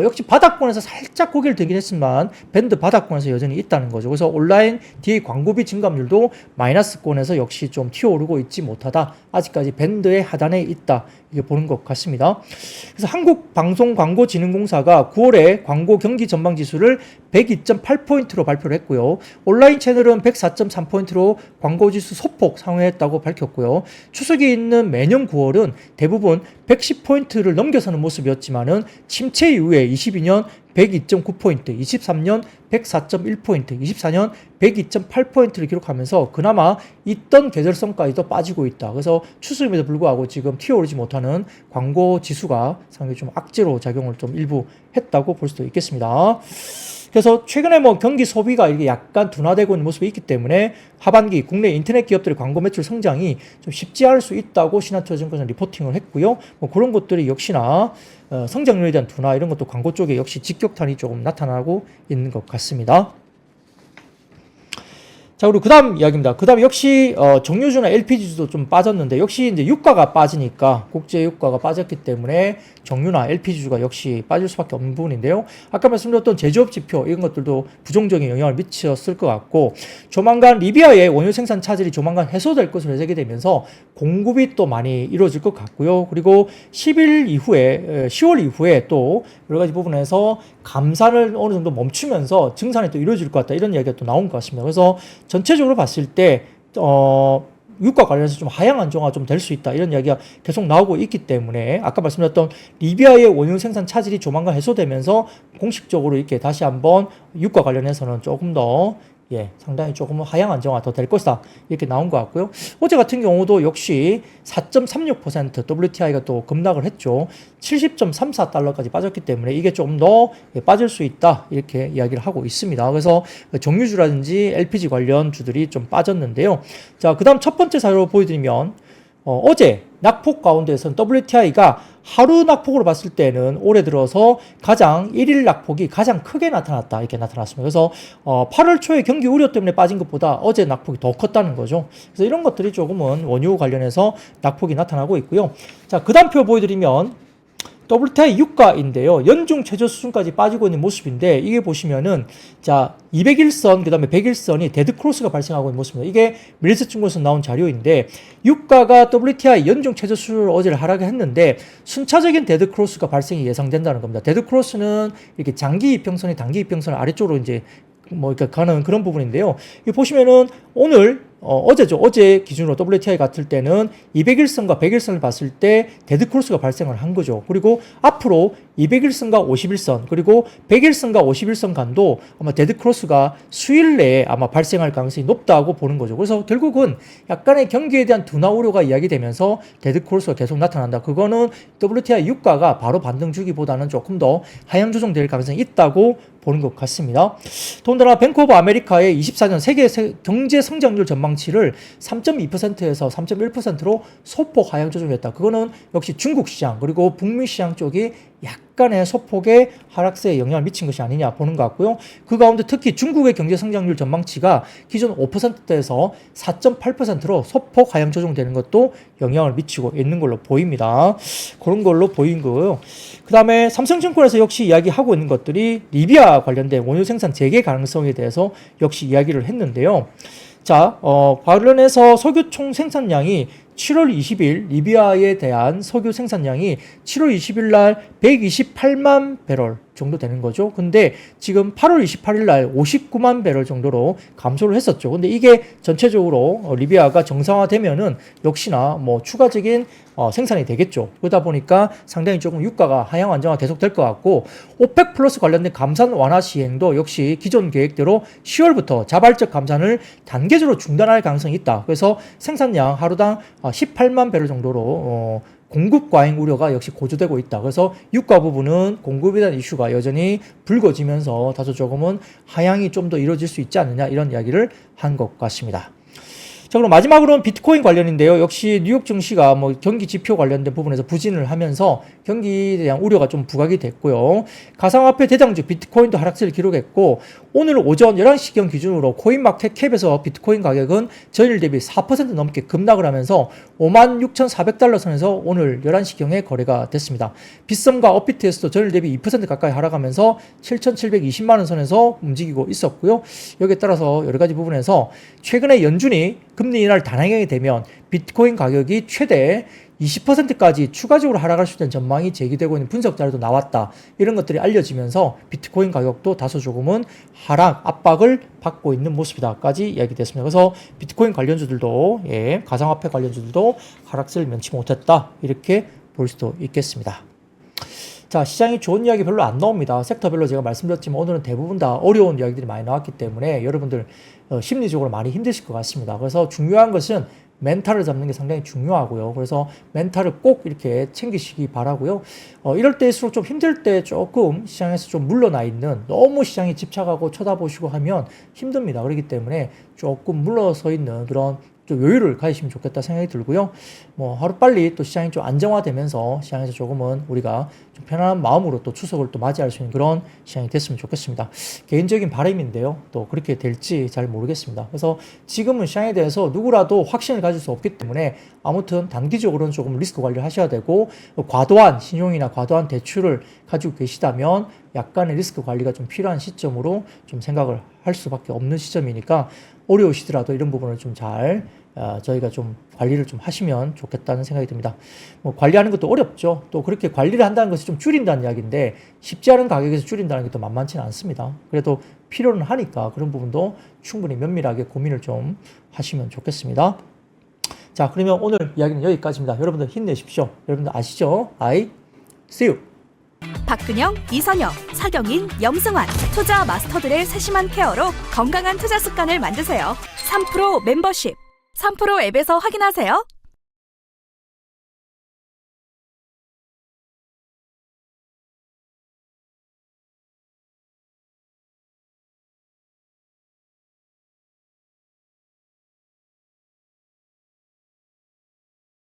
역시 바닥권에서 살짝 고개를 들긴 했지만 밴드 바닥권에서 여전히 있다는 거죠. 그래서 온라인 DA 광고비 증감률도 마이너스권에서 역시 좀 튀어오르고 있지 못하다. 아직까지 밴드의 하단에 있다. 이게 보는 것 같습니다. 그래서 한국방송광고진흥공사가 9월에 광고 경기 전망 지수를 102.8포인트로 발표를 했고요. 온라인 채널은 오늘은 104.3포인트로 광고지수 소폭 상회했다고 밝혔고요. 추석이 있는 매년 9월은 대부분 110포인트를 넘겨서는 모습이었지만은 침체 이후에 22년 102.9포인트, 23년 104.1포인트, 24년 102.8포인트를 기록하면서 그나마 있던 계절성까지도 빠지고 있다. 그래서 추수임에도 불구하고 지금 튀어오르지 못하는 광고 지수가 상당히 좀 악재로 작용을 좀 일부 했다고 볼 수도 있겠습니다. 그래서 최근에 뭐 경기 소비가 이게 약간 둔화되고 있는 모습이 있기 때문에 하반기 국내 인터넷 기업들의 광고 매출 성장이 좀 쉽지 않을 수 있다고 신한투자증권은 리포팅을 했고요. 뭐 그런 것들이 역시나 성장률에 대한 둔화 이런 것도 광고 쪽에 역시 직격탄이 조금 나타나고 있는 것 같습니다. 자, 그리고 그 다음 이야기입니다. 그 다음 역시, 정유주나 LPG주도 좀 빠졌는데, 역시 이제 유가가 빠지니까, 국제 유가가 빠졌기 때문에 정유나 LPG주가 역시 빠질 수밖에 없는 부분인데요. 아까 말씀드렸던 제조업 지표, 이런 것들도 부정적인 영향을 미쳤을 것 같고, 조만간 리비아의 원유 생산 차질이 조만간 해소될 것으로 예상이 되면서 공급이 또 많이 이루어질 것 같고요. 그리고 10월 이후에 또 여러 가지 부분에서 감산을 어느 정도 멈추면서 증산이 또 이루어질 것 같다. 이런 이야기가 또 나온 것 같습니다. 그래서 전체적으로 봤을 때, 유가 관련해서 좀 하향 안정화 좀 될 수 있다. 이런 이야기가 계속 나오고 있기 때문에 아까 말씀드렸던 리비아의 원유 생산 차질이 조만간 해소되면서 공식적으로 이렇게 다시 한번 유가 관련해서는 조금 더 상당히 조금 하향 안정화 더 될 것이다. 이렇게 나온 것 같고요. 어제 같은 경우도 역시 4.36% WTI가 또 급락을 했죠. 70.34달러까지 빠졌기 때문에 이게 좀 더 빠질 수 있다. 이렇게 이야기를 하고 있습니다. 그래서 정유주라든지 LPG 관련 주들이 좀 빠졌는데요. 자, 그 다음 첫 번째 사례로 보여드리면 어제 낙폭 가운데서는 WTI가 하루 낙폭으로 봤을 때는 올해 들어서 가장 1일 낙폭이 가장 크게 나타났다. 이렇게 나타났습니다. 그래서 8월 초에 경기 우려 때문에 빠진 것보다 어제 낙폭이 더 컸다는 거죠. 그래서 이런 것들이 조금은 원유 관련해서 낙폭이 나타나고 있고요. 자, 그 다음 표 보여드리면 WTI 유가인데요. 연중 최저 수준까지 빠지고 있는 모습인데 이게 보시면은 자 200일선 그다음에 100일선이 데드 크로스가 발생하고 있는 모습입니다. 이게 밀리스증권에서 나온 자료인데 유가가 WTI 연중 최저 수준을 어제 하락했는데 순차적인 데드 크로스가 발생이 예상된다는 겁니다. 데드 크로스는 이렇게 장기 이평선이 단기 이평선 아래쪽으로 이제 이렇게 가는 그런 부분인데요. 이 보시면은 오늘 어제죠. 어제 기준으로 WTI 같을 때는 200일선과 100일선을 봤을 때 데드 크로스가 발생을 한 거죠. 그리고 앞으로 200일선과 50일선 그리고 100일선과 50일선 간도 아마 데드 크로스가 수일 내에 아마 발생할 가능성이 높다고 보는 거죠. 그래서 결국은 약간의 경기에 대한 둔화 우려가 이야기되면서 데드 크로스가 계속 나타난다. 그거는 WTI 유가가 바로 반등 주기보다는 조금 더 하향 조정될 가능성이 있다고 보는 것 같습니다. 더군다나 뱅크 오브 아메리카의 24년 세계 경제 성장률 전망치를 3.2%에서 3.1%로 소폭 하향 조정했다. 그거는 역시 중국 시장 그리고 북미 시장 쪽이 약간의 소폭의 하락세에 영향을 미친 것이 아니냐 보는 것 같고요. 그 가운데 특히 중국의 경제 성장률 전망치가 기존 5%대에서 4.8%로 소폭 하향 조정되는 것도 영향을 미치고 있는 걸로 보입니다. 그런 걸로 보인 거고요. 그 다음에 삼성증권에서 역시 이야기하고 있는 것들이 리비아 관련된 원유 생산 재개 가능성에 대해서 역시 이야기를 했는데요. 자, 관련해서 석유 총 생산량이 7월 20일 리비아에 대한 석유 생산량이 7월 20일 날 128만 배럴 정도 되는 거죠. 근데 지금 8월 28일 날 59만 배럴 정도로 감소를 했었죠. 근데 이게 전체적으로 리비아가 정상화되면은 역시나 뭐 추가적인 생산이 되겠죠. 그러다 보니까 상당히 조금 유가가 하향 안정화 계속 될 것 같고 오펙 플러스 관련된 감산 완화 시행도 역시 기존 계획대로 10월부터 자발적 감산을 단계적으로 중단할 가능성이 있다. 그래서 생산량 하루당 18만 배럴 정도로 공급 과잉 우려가 역시 고조되고 있다. 그래서 유가 부분은 공급에 대한 이슈가 여전히 불거지면서 다소 조금은 하향이 좀 더 이루어질 수 있지 않느냐 이런 이야기를 한 것 같습니다. 자, 그럼 마지막으로는 비트코인 관련인데요. 역시 뉴욕 증시가 뭐 경기 지표 관련된 부분에서 부진을 하면서 경기에 대한 우려가 좀 부각이 됐고요. 가상화폐 대장주 비트코인도 하락세를 기록했고 오늘 오전 11시경 기준으로 코인마켓캡에서 비트코인 가격은 전일 대비 4% 넘게 급락을 하면서 56,400달러 선에서 오늘 11시경에 거래가 됐습니다. 빗썸과 업비트에서도 전일 대비 2% 가까이 하락하면서 7,720만원 선에서 움직이고 있었고요. 여기에 따라서 여러 가지 부분에서 최근에 연준이 금리 인하를 단행하게 되면 비트코인 가격이 최대 20%까지 추가적으로 하락할 수 있다는 전망이 제기되고 있는 분석 자료도 나왔다. 이런 것들이 알려지면서 비트코인 가격도 다소 조금은 하락 압박을 받고 있는 모습이다까지 이야기됐습니다. 그래서 비트코인 관련주들도 가상화폐 관련주들도 하락세를 면치 못했다. 이렇게 볼 수도 있겠습니다. 자, 시장이 좋은 이야기 별로 안 나옵니다. 섹터별로 제가 말씀드렸지만 오늘은 대부분 다 어려운 이야기들이 많이 나왔기 때문에 여러분들 심리적으로 많이 힘드실 것 같습니다. 그래서 중요한 것은 멘탈을 잡는 게 상당히 중요하고요. 그래서 멘탈을 꼭 이렇게 챙기시기 바라고요. 이럴 때일수록 좀 힘들 때 조금 시장에서 좀 물러나 있는, 너무 시장에 집착하고 쳐다보시고 하면 힘듭니다. 그렇기 때문에 조금 물러서 있는 그런 좀 여유를 가지시면 좋겠다 생각이 들고요. 뭐 하루빨리 또 시장이 좀 안정화되면서 시장에서 조금은 우리가 좀 편안한 마음으로 또 추석을 또 맞이할 수 있는 그런 시장이 됐으면 좋겠습니다. 개인적인 바람인데요. 또 그렇게 될지 잘 모르겠습니다. 그래서 지금은 시장에 대해서 누구라도 확신을 가질 수 없기 때문에 아무튼 단기적으로는 조금 리스크 관리를 하셔야 되고, 과도한 신용이나 과도한 대출을 가지고 계시다면 약간의 리스크 관리가 좀 필요한 시점으로 좀 생각을 할 수밖에 없는 시점이니까 어려우시더라도 이런 부분을 좀 잘 저희가 좀 관리를 좀 하시면 좋겠다는 생각이 듭니다. 뭐 관리하는 것도 어렵죠. 또 그렇게 관리를 한다는 것이 좀 줄인다는 이야기인데 쉽지 않은 가격에서 줄인다는 게 또 만만치는 않습니다. 그래도 필요는 하니까 그런 부분도 충분히 면밀하게 고민을 좀 하시면 좋겠습니다. 자, 그러면 오늘 이야기는 여기까지입니다. 여러분들 힘내십시오. 여러분들 아시죠? see you. 박근영, 이선영, 사경인, 염승환 투자 마스터들의 세심한 케어로 건강한 투자 습관을 만드세요. 3프로 멤버십 3프로 앱에서 확인하세요.